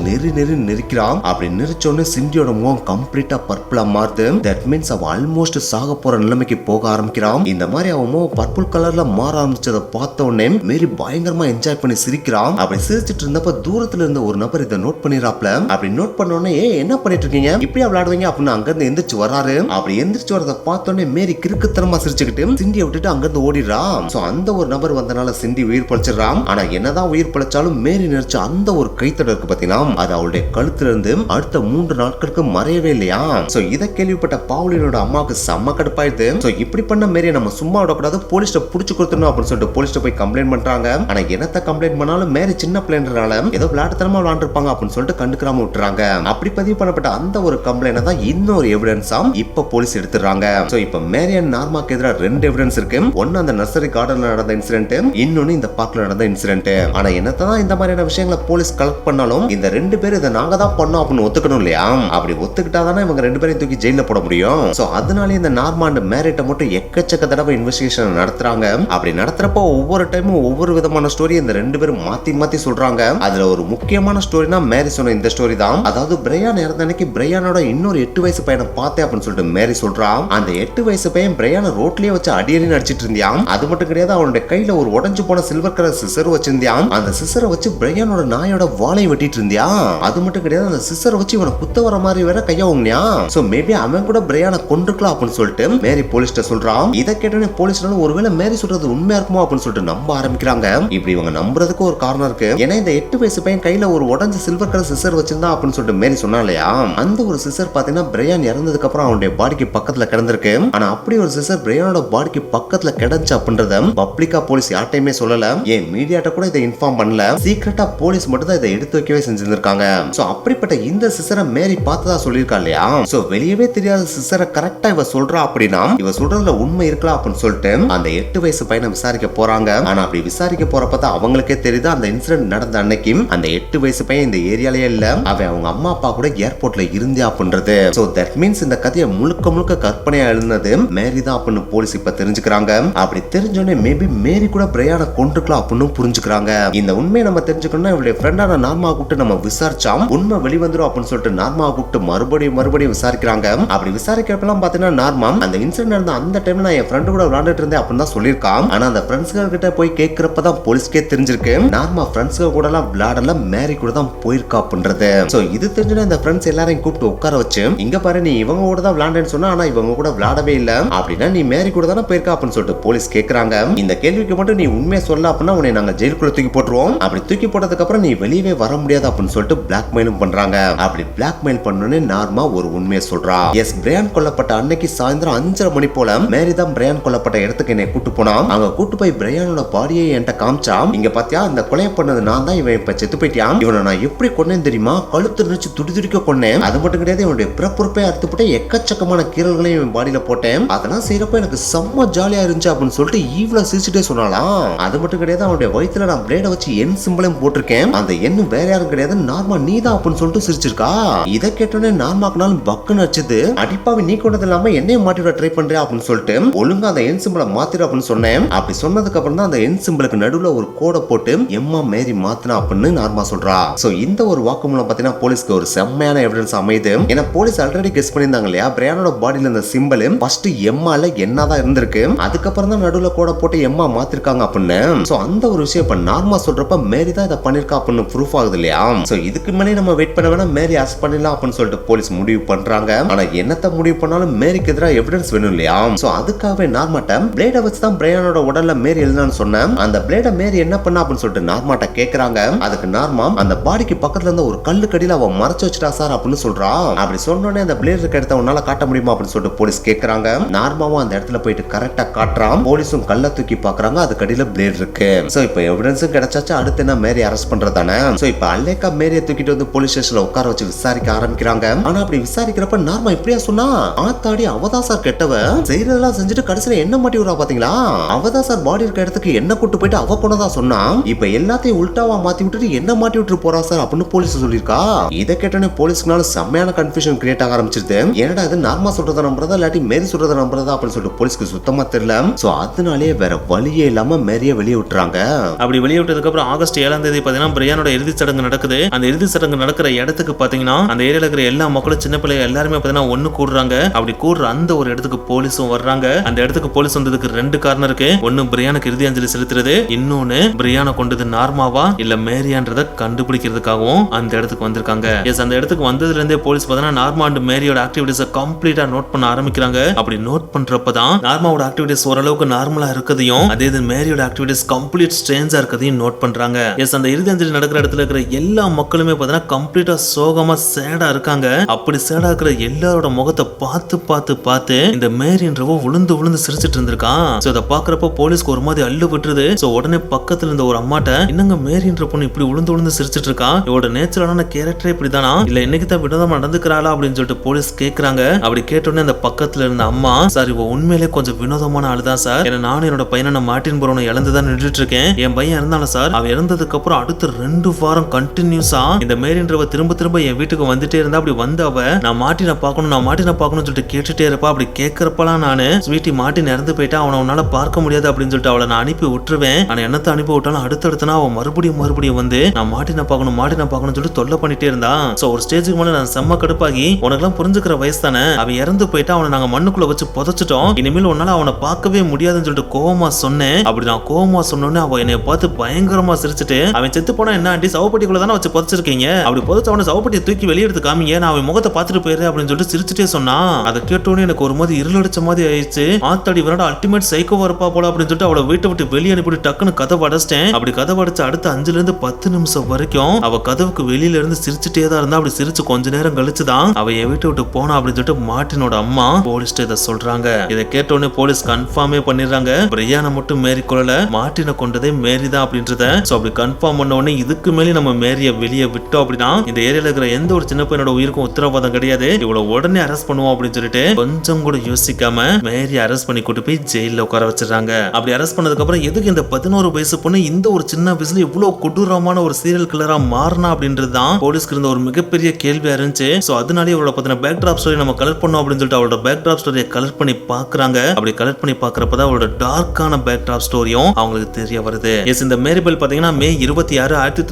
Speaker 2: நெரிக்கிறான். அப்படி நெரிச்சோடனே சிண்டியோட முகம் கம்ப்ளீட்டா பர்பிளா மாறுது. தட் மீன்ஸ் அவ ஆல்மோஸ்ட் சாக போற நிலைமைக்கு போக ஆரம்பிக்கிறான். இந்த மாதிரி அவன் முகம் பர்பிள் கலர்ல மாற ஆரம்பிச்சதை பார்த்த உடனே மேரி பயங்கரமா என்ஜாய் பண்ணி சிரிக்கிறான். அப்படி சிரிச்சிட்டு இருந்தப்ப தூரத்துல இருந்த ஒரு நபர் இதை நோட் பண்ணிராப்ல. அப்படி நோட் பண்ண உடனே என்ன பண்ணிட்டு இருக்கீங்க, இப்படியா விளையாடுவீங்க அப்படின்னு அங்கிருந்து எந்திரிச்சு வராரு. அப்படி எந்திரிச்சு வரதை பார்த்த உடனே மேரி கிறுக்குத்தனமா சிரிச்சுக்கிட்டு சிண்டியை விட்டுட்டு அங்கிருந்து ஓடிடுறான். சோ அந்த ஒரு நபர் வந்தனால சிண்டி உயிர் பழிச்சிடறான். ஆனா என்னதான் உயிர் பழிச்சாலும் மேரி நினைச்ச அந்த ஒரு கைத்தட இருக்கு பாத்தீங்கன்னா அது அவளுடைய கழுத்துல இருந்து அடுத்த 3 நாட்களுக்கு மறையவே இல்லையா. சோ இதை கேள்விப்பட்ட பவுலினோட அம்மாவுக்கு செம்ம கடுப்பாயிடுது. சோ இப்படி பண்ண மேரியை நம்ம சும்மா விடக்கூடாது, போலீஸ்ட புடிச்சு கொடுத்துடணும் அப்படின்னு சொல்லிட்டு போலீஸ்ட போய் கம்ப்ளைண்ட் பண்றாங்க. ஆனா என்னத்த கம்ப்ளைண்ட் பண்ணாலும் மேரி சின்ன பிள்ளைன்றனால ஏதோ விளையாட்டுத்தனமா விளையாண்டுருப்பாங்க அப்படின்னு சொல்லிட்டு கண்டுக்காம விட்டுறாங்க. அப்படி பதிவு பண்ணப்பட்ட அந்த ஒரு கம்ப்ளைண்ட் தான் இன்னொரு எவிடன்ஸா இப்ப போலீஸ் எடுத்துறாங்க. சோ இப்ப மேரி அண்ட் நார்மாக்கு எதிராக 2 எவிடன்ஸ் இருக்கு. ஒன்னு அந்த நர்சரி கார்டன்ல நடந்த இன்சிடென்ட், இன்னொன்னு இந்த பார்க்ல நடந்த இன்சிடென்ட். ஆனா என்னத்தான் இந்த மாதிரியான விஷயம் விஷயங்களை போலீஸ் கலெக்ட் பண்ணாலும் இந்த ரெண்டு பேரும் இதை நாங்க தான் பண்ணோம் அப்படின்னு ஒத்துக்கணும் இல்லையா? அப்படி ஒத்துக்கிட்டாதானே இவங்க ரெண்டு பேரையும் தூக்கி ஜெயில போட முடியும். சோ அதனால இந்த நார்மா அண்ட் மேரிட்ட மட்டும் எக்கச்சக்க தடவை இன்வெஸ்டிகேஷன் நடத்துறாங்க. அப்படி நடத்துறப்போ ஒவ்வொரு டைமும் ஒவ்வொரு விதமான ஸ்டோரி இந்த ரெண்டு பேரும் மாத்தி மாத்தி சொல்றாங்க. அதுல ஒரு முக்கியமான ஸ்டோரினா மேரி சொன்ன இந்த ஸ்டோரி தான். அதாவது பிரையான் இறந்த அன்னைக்கு பிரையானோட இன்னொரு 8 வயசு பையனை பார்த்தேன் அப்படின்னு சொல்லிட்டு மேரி சொல்றான். அந்த 8 வயசு பையன் பிரையான ரோட்லயே வச்சு அடியடி நடிச்சிட்டு இருந்தான். அது மட்டும் கிடையாது, அவனுடைய கையில ஒரு உடைஞ்சு போன சில்வர் கலர் சிசர் வச்சிருந்தான். அந்த சிசரை வச்சு பிரையானோட நாயோட வாளை வெட்டிட்டு இருந்தான். அது மட்டும் கிடையாது, அந்த சிசரை வச்சு இவனை குத்த வர மாதிரி வேற கைய வாங்கினான். சோ மேபி அவன் கூட பிரையானை கொன்றுக்கலாம் அப்படின்னு சொல்லிட்டு மேரி போலீஸ்ட்ட சொல்றான். இதை கேட்டோன்னே போலீஸ்னால ஒருவேளை மேரி சொல்றது உண்மையா இருக்குமோ அப்படின்னு சொல்லிட்டு நம்ப ஆரம்பிக்கிறாங்க. இப்படி இவங்க நம்புறதுக்கு ஒரு காரணம் இருக்கு. ஏன்னா இந்த 8 வயசு பையன் கையில ஒரு உடைஞ்ச சில்வர் கலர் சிசர் வச்சிருந்தா அப்படின்னு சொல்லிட்டு மேரி சொன்னா இல்லையா? அந்த ஒரு சிசர் பாத்தீங்கன்னா பிரையான் இறந்ததுக்கு அப்புறம் அவனுடைய பாடிக்கு பக்கத்துல கிடந்திருக்கு. ஆனா அப்படி ஒரு சிசர் பிரையானோட பாடிக்கு பக்கத்துல கிடந்துச்சு அப்படின்றத பப்ளிக்கா போலீஸ் யார்ட்டையுமே சொல்லல. ஏன் மீடியாட்ட கூட இதை இன்ஃபார்ம் பண்ணல. சீக்கிரட்டா போலீஸ் மட்டும் தான் இதை எடுத்து வைக்கவே செஞ்சிருக்காங்க. சோ அப்படிப்பட்ட இந்த சிசரை மேரி பார்த்ததா சொல்லியிருக்கா இல்லையா? சோ வெளியவே தெரியாத சிசரை கரெக்டா இவ சொல்றா அப்படின்னா இவ சொல்றதுல உண்மை இருக்கலாம் அப்படின்னு சொல்லிட்டு அந்த 8 வயசு பையனை விசாரிக்க போறாங்க. ஆனா அப்படி விசாரிக்க போறப்ப தான் அவங்களுக்கே தெரியுது அந்த இன்சிடென்ட் நடந்த அன்னைக்கு அந்த 8 வயசு பையன் இந்த ஏரியாலயே இல்ல, அவன் அவங்க அம்மா அப்பா கூட ஏர்போர்ட்ல இருந்தே அப்படின்றது. சோ தட் மீன்ஸ் இந்த கதையை முழுக்க முழுக்க கற்பனையா எழுந்தது மேரி தான் அப்படின்னு போலீஸ் இப்ப தெரிஞ்சுக்கிறாங்க. அப்படி தெரிஞ்சோடனே மேபி மேரி கூட பிரையானை கொன்றுக்கலாம் அப்படின்னு புரிஞ்சுக்கிறாங்க. இந்த உண்மையை நம்ம தெரிஞ்சுக்கணும்னா இவளுடைய ஃப்ரெண்டான நார்மா கூப்பிட்டு நம்ம விசாரிச்சா உண்மை வெளிவந்துரும் அப்படின்னு சொல்லிட்டு நார்மா கூப்பிட்டு மறுபடியும் விசாரிக்கிறாங்க. அப்படி விசாரிக்கிறப்பெல்லாம் பாத்தீங்கன்னா நார்மா அந்த இன்சிடென்ட் நடந்த அந்த டைம்ல நான் என் ஃப்ரெண்டு கூட விளையாண்டுட்டு இருந்தேன் அப்படின்னு தான் சொல்லியிருக்கான். ஆனா அந்த ஃப்ரெண்ட்ஸ்கள் கிட்ட போய் கேட்கிறப்பதான் போலீஸ்க்கே தெரிஞ்சிருக்கு நார்மா ஃப்ரெண்ட்ஸ்கள் கூட எல்லாம் விளையாடல, மேரி கூட தான் போயிருக்கா அப்படின்றது. சோ இது தெரிஞ்சோன்னா இந்த ஃப்ரெண்ட்ஸ் எல்லாரையும் கூப்பிட்டு உட்கார வச்சு இங்க பாரு நீ இவங்க கூட தான் விளையாண்டேன்னு சொன்னா ஆனா இவங்க கூட விளையாடவே இல்ல அப்படின்னா நீ மேரி கூட தானே போயிருக்கா அப்படின்னு சொல்லிட்டு போலீஸ் கேட்கறாங்க. இந்த கேள்விக்கு மட்டும் நீ உண்மையை சொல்ல அப்படின்னா உன்னை நாங்க ஜெயிலுக்குள்ள தூக்கி போட்டுருவோம். அப்படி தூக்கி போட்டதுக்கு அப்புறம் நீ வெளியவே வர முடியாது அப்படின்னு சொல்லிட்டு பிளாக்மெயிலும் பண்றாங்க. அப்படி பிளாக்மெயில் பண்ணோன்னே நார்மா ஒரு உண்மையை சொல்றா. எஸ், பிரையான் கொல்லப்பட்ட அன்னைக்கு சாயந்தரம் 5:30 மணி போல மேரி தான் பிரையான் கொல்லப்பட்ட இடத்துக்கு என்னை கூட்டு போனா. அங்க கூட்டு போய் பிரையானோட பாடியை என்கிட்ட காமிச்சா. இங்க பாத்தியா இந்த கொலை பண்ணது நான் தான், இவன் இப்ப செத்து போயிட்டான். இவனை நான் எப்படி கொன்னேன்னு தெரியுமா? கழுத்து நினைச்சு துடிதுடிக்க கொன்னேன். அது மட்டும் கிடையாது, இவனுடைய பிறப்புறுப்பை அறுத்து போட்டு எக்கச்சக்கமான கீரல்களையும் இவன் பாடியில போட்டேன். அதெல்லாம் செய்யறப்ப எனக்கு செம்ம ஜாலியா இருந்துச்சு அப்படின்னு சொல்லிட்டு ஈவ்ல சிரிச்சுட்டே சொன்னாலாம். அது மட்டும் கிடையாது, அவனுடைய வயித்துல நான் பிளேட வச்சு என் சிம்பிளையும் போட்டிருக்கேன். அந்த எண்ணு வேற யாரும் கிடையாது, நார்மா நீ தான் அப்படின்னு சொல்லிட்டு சிரிச்சிருக்கா. இதை கேட்டோன்னே நார்மாக்குனாலும் பக்குன்னு வச்சது. அடிப்பாவி நீ கொண்டது இல்லாம என்னையும் மாட்டிவிட ட்ரை பண்றியா அப்படின்னு சொல்லிட்டு ஒழுங்கா அந்த என் சிம்பிளை மாத்திரு அப்படின்னு சொன்னேன். அப்படி சொன்னதுக்கு அப்புறம் தான் அந்த என் சிம்பிளுக்கு நடுவுல ஒரு கோடை போட்டு எம்மா மேரி மாத்தினா அப்படின்னு நார்மா சொல்றா. சோ இந்த ஒரு வாக்குமூலம் பாத்தீங்கன்னா போலீஸ்க்கு ஒரு செம்மையான எவிடன்ஸ் அமையுது. ஏன்னா போலீஸ் ஆல்ரெடி கெஸ் பண்ணியிருந்தாங்க இல்லையா, பிரையானோட பாடியில இந்த சிம்பிள் ஃபர்ஸ்ட் எம்மால என்னதான் இருந்திருக்கு, அதுக்கப்புறம் தான் நடுவுல கோடை போட்டு எம்மா மாத்திருக்காங்க அப்படின்னு. சோ அந்த ஒரு விஷயம் இப்ப நார்மா சொல்றப்ப மேரி தான் இதை பண்ணிருக்கா அப்படின்னு ப்ரூஃப் ஆகுது இல்லையா. சோ இதுக்கு மேலே நம்ம வெயிட் பண்ண வேணா, மேரி அரெஸ்ட் பண்ணிடலாம் அப்படின்னு சொல்லிட்டு போலீஸ் முடிவு பண்றாங்க. ஆனா என்னத்த முடிவு பண்ணாலும் மேரிக்கு எதிராக எவிடன்ஸ் வேணும் இல்லையா. சோ அதுக்காகவே நார்மாட்ட பிளேட வச்சு தான் பிரையானோட உடல்ல மேரி எழுதான்னு சொன்னேன். அந்த பிளேட மேரி என்ன பண்ணா அப்படின்னு சொல்லிட்டு நார்மாட்ட கேக்குறாங்க. அதுக்கு நார்மா அந்த பாடிக்கு பக்கத்துல இருந்த ஒரு கல்லு கடியில அவன் மறைச்சு வச்சுட்டா சார் அப்படின்னு சொல்றா. அப்படி சொன்னோடனே அந்த பிளேட் இருக்க இடத்த உன்னால காட்ட முடியுமா அப்படின்னு சொல்லிட்டு போலீஸ் கேக்குறாங்க. நார்மாவும் அந்த இடத்துல போயிட்டு கரெக்டா காட்டுறான். போலீஸும் கல்ல தூக்கி பாக்குறாங்க, அது கடியில பிளேட் இருக்கு. சோ இப்போ எவிடன்ஸும் கிடைச்சாச்சு, அடுத்து என்ன மேரி அரெஸ்ட் பண்றதானே. சோ இப்போ அல்லேக்கா மேரியை தூக்கிட்டு வந்து போலீஸ் ஸ்டேஷன்ல உட்கார வச்சு விசாரிக்க ஆரம்பிக்கிறாங்க. ஆனா அப்படி விசாரிக்கிறப்ப நார்மா இப்படியா சொன்னா, ஆத்தாடி அவதான் சார் கெட்டவ, செய்யறதெல்லாம் செஞ்சுட்டு கடைசியில என்ன மாட்டி விடுறா பாத்தீங்களா, அவதான் சார் பாடி இருக்க இடத்துக்கு என்ன கூட்டு போயிட்டு அவ கொண்டதான் சொன்னா, இப்ப எல்லாத்தையும் உல்டாவா மாத்தி விட்டுட்டு என்ன மாட்டி விட்டு போறா சார் அப்படின்னு போலீஸ் சொல்லிருக்கா. இதை கேட்டோன்னே போலீஸ்க்குனால செம்மையான கன்ஃபியூஷன் கிரியேட் ஆக ஆரம்பிச்சிருது. என்னடா இது நார்மா சொல்றத நம்புறதா இல்லாட்டி மேரி சொல்றத நம்புறதா அப்படின்னு சொல்லிட்டு போலீஸ்க்கு சுத்தமா தெரியல. சோ அதனாலேயே வேற வழியே இல்லாம மேரிய வெளியே விட்டுறாங்க.
Speaker 1: அப்படி வெளியே விட்டதுக்கு அப்புறம் ஆகஸ்ட் 7ஆம் தேதி பாத்தீங்கன்னா பிரையானோட இறுதி சடங்கு நடக்குது. அந்த இறுதி சடங்கு நடக்கிற இடத்துக்கு பாத்தீங்கன்னா அந்த ஏரியால இருக்கிற எல்லா மக்களும் சின்ன பிள்ளைங்க எல்லாருமே பாத்தீங்கன்னா ஒண்ணு கூடுறாங்க. அப்படி கூடுற அந்த ஒரு இடத்துக்கு போலீஸும் வர்றாங்க. அந்த இடத்துக்கு போலீஸ் வந்ததுக்கு 2 காரணம் இருக்கு. ஒன்னு பிரையானுக்கு இறுதி அஞ்சலி செலுத்துறது, இன்னொன்னு பிரையானை கொண்டது நார்மாவா இல்ல மேரியான்றத கண்டுபிடிக்கிறதுக்காகவும் அந்த இடத்துக்கு வந்திருக்காங்க. எஸ், அந்த இடத்துக்கு வந்ததுல இருந்தே போலீஸ் பாத்தீங்கன்னா நார்மா அண்ட் மேரியோட ஆக்டிவிட்டிஸை கம்ப்ளீட்டா நோட் பண்ண ஆரம்பிக்கிறாங்க. அப்படி நோட் பண்றப்பதான் நார்மாவோட ஆக்டிவிட்டிஸ் ஓரளவுக்கு நார்மலா இருக்கதையும், அதே இது மேரியோட ஆக்டிவிட்டிஸ் கம்ப்ளீட் ஸ்ட்ரேஞ்சா இருக்கதையும் நோட் பண்றாங்க. எஸ், அந்த இறுதி அஞ்சலி நடக்கிற இடத்துல இருக்கிற எல்லா மக்களுமே பாத்தீங்கன்னா கம்ப்ளீட்டா சோகமா சேடா இருக்காங்க. அப்படி சேடா இருக்கிற எல்லாரோட முகத்தை பார்த்து பார்த்து பார்த்து இந்த மேரின்றவோ விழுந்து விழுந்து சிரிச்சிட்டு இருந்திருக்கான். சோ இதை பாக்குறப்ப போலீஸ்க்கு ஒரு மாதிரி அள்ளு விட்டுருது. சோ உடனே பக்கத்துல இருந்த ஒரு அம்மாட்ட, என்னங்க மேரின்ற பொண்ணு இப்படி விழுந்து விழுந்து சிரிச்சிட்டு இருக்கா, இவரோட நேச்சுரலான கேரக்டரே இப்படிதானா இல்ல இன்னைக்கு தான் வினோதமா நடந்துக்கிறாளா அப்படின்னு சொல்லிட்டு போலீஸ் கேக்குறாங்க. அப்படி கேட்டோடனே அந்த பக்கத்துல இருந்த அம்மா, சார் இவ உண்மையிலே கொஞ்சம் வினோதமான ஆளுதான் சார், ஏன்னா நானும் என்னோட பையனை மார்ட்டின் ப்ரௌனை இழந்துதான் நின்றுட்டு இருக்கேன். என் பையன் இருந்தாலும் சார் அவ இறந்ததுக்கு அப்புறம் அடுத்த 2 வாரம் கண்டினியூஸா இந்த மேரின்றவ திரும்ப திரும்ப என் வீட்டுக்கு வந்துட்டே இருந்தா. அப்படி வந்த அவ நான் மார்ட்டினை பார்க்கணும்னு சொல்லிட்டு கேட்டுட்டே இருப்பா. அப்படி கேட்கறப்பலாம் நானு ஸ்வீட்டி மார்ட்டின் இறந்து போயிட்டா அவனை உன்னால பார்க்க முடியாது அப்படின்னு சொல்லிட்டு அவளை நான் அனுப்பி விட்டுருவேன். ஆனா என்னத்தை அனுப்பி விட்டாலும் அடுத்தடுத்துனா அவன் மறுபடியும் வந்து நான் மார்ட்டினை பார்க்கணும்னு சொல்லிட்டு தொல்லை பண்ணிட்டே இருந்தா. சோ ஒரு ஸ்டேஜுக்கு மேல நான் செம்ம கடுப்பாகி உனக்கெல்லாம் புரிஞ்சுக்கிற வயசு தானே, அவன் இறந்து போயிட்டா அவனை நாங்க மண்ணுக்குள்ள வச்சு புதைச்சிட்டோம், இனிமேல் உன்னால அவனை பார்க்கவே முடியாதுன்னு சொல்லிட்டு கோவமா சொன்னேன். அப்படி நான் கோவமா சொன்னோன்னே அவ என்னை பார்த்து பயங்கரமா சிரிச்சுட்டு அவன் செத்து போனா என்ன ஆண்டி சவப்பட்டிக்குள்ள தானே வச்சு புதைச்சிருக்கீங்க, அப்படி புதைச்ச அவனை சவப்பட்டியை தூக்கி வெளியே எடுத்து காமிங்க, நான் அவன் முகத்தை பார்த்துட்டு போயிரு அப்படின்னு சொல்லிட்டு சிரிச்சுட்டே சொன்னா. அதை கேட்டோன்னே எனக்கு ஒரு மாதிரி இருளடிச்ச மாதிரி ஆயிடுச்சு. ஆத்தாடி விராட அல்டிமேட் சைக்கோவா இருப்பா போல அப்படின்னு சொல்லிட்டு அவளை வீட்டை விட்டு வெளியே அனுப்பிட்டு டக்குன்னு கதவை அடைச்சிட்டேன். அப்படி கதவை அடைச்சு அடுத்த 5 to 10 நிமிஷம் வரைக்கும் அவ கதவுக்கு வெளியில இருந்து சிரிச்சுட்டே தான் இருந்தா. அப்படி சிரிச்சு கொஞ்ச நேரம் கழிச்சுதான் அவ என் வீட்டை விட்டு போனா அப்படின்னு சொல்லிட்டு மார்ட்டினோட அம்மா போலீஸ் இதை சொல்றாங்க. இதை கேட்டோடனே போலீஸ் கன்ஃபார்மே பண்ணிடுறாங்க. பிரியானை மட்டும் மேரி கொள்ளல, மார்ட்டினை கொண்டதே மேரி தான் அப்படின்றத. சோ அப்படி கன்ஃபார்ம் பண்ண உடனே இதுக்கு மேலே நம்ம மேரிய வெளியே விட்டோம் அப்படின்னா இந்த ஏரியால இருக்கிற எந்த ஒரு சின்ன பையனோட உயிருக்கும் உத்தரவாதம் கிடையாது, இவ்வளவு உடனே அரெஸ்ட் பண்ணுவோம் அப்படின்னு சொல்லிட்டு கொஞ்சம் கூட யோசிக்காம மேரி அரெஸ்ட் பண்ணி கூட்டு போய் ஜெயில உட்கார வச்சிடறாங்க. அப்படி அரெஸ்ட் பண்ணதுக்கு அப்புறம் எதுக்கு இந்த 11 வயசு பொண்ணு இந்த ஒரு சின்ன வயசுல இவ்வளவு கொடூரமான ஒரு சீரியல் கில்லரா மாறினா அப்படின்றது தான் போலீஸ்க்கு இருந்த ஒரு மிகப்பெரிய கேள்வியா இருந்துச்சு. சோ அதனாலே அவளோட பத்தின பேக் டிராப் ஸ்டோரி நம்ம கலெக்ட் பண்ணோம் அப்படின்னு சொல்லிட்டு அவளோட பேக் டிராப் ஸ்டோரியை கலெக்ட் பண்ணி பாக்குறாங்க. அப்படி கலெக்ட் பண்ணி பாக்குறப்பதான் அவளோட டார்க்கான பேக் டிராப் ஸ்டோரியும் அவங்களுக்கு தெரிய வருது. எஸ், இந்த மேரிபெல் பாத்தீங்கன்னா மே 26,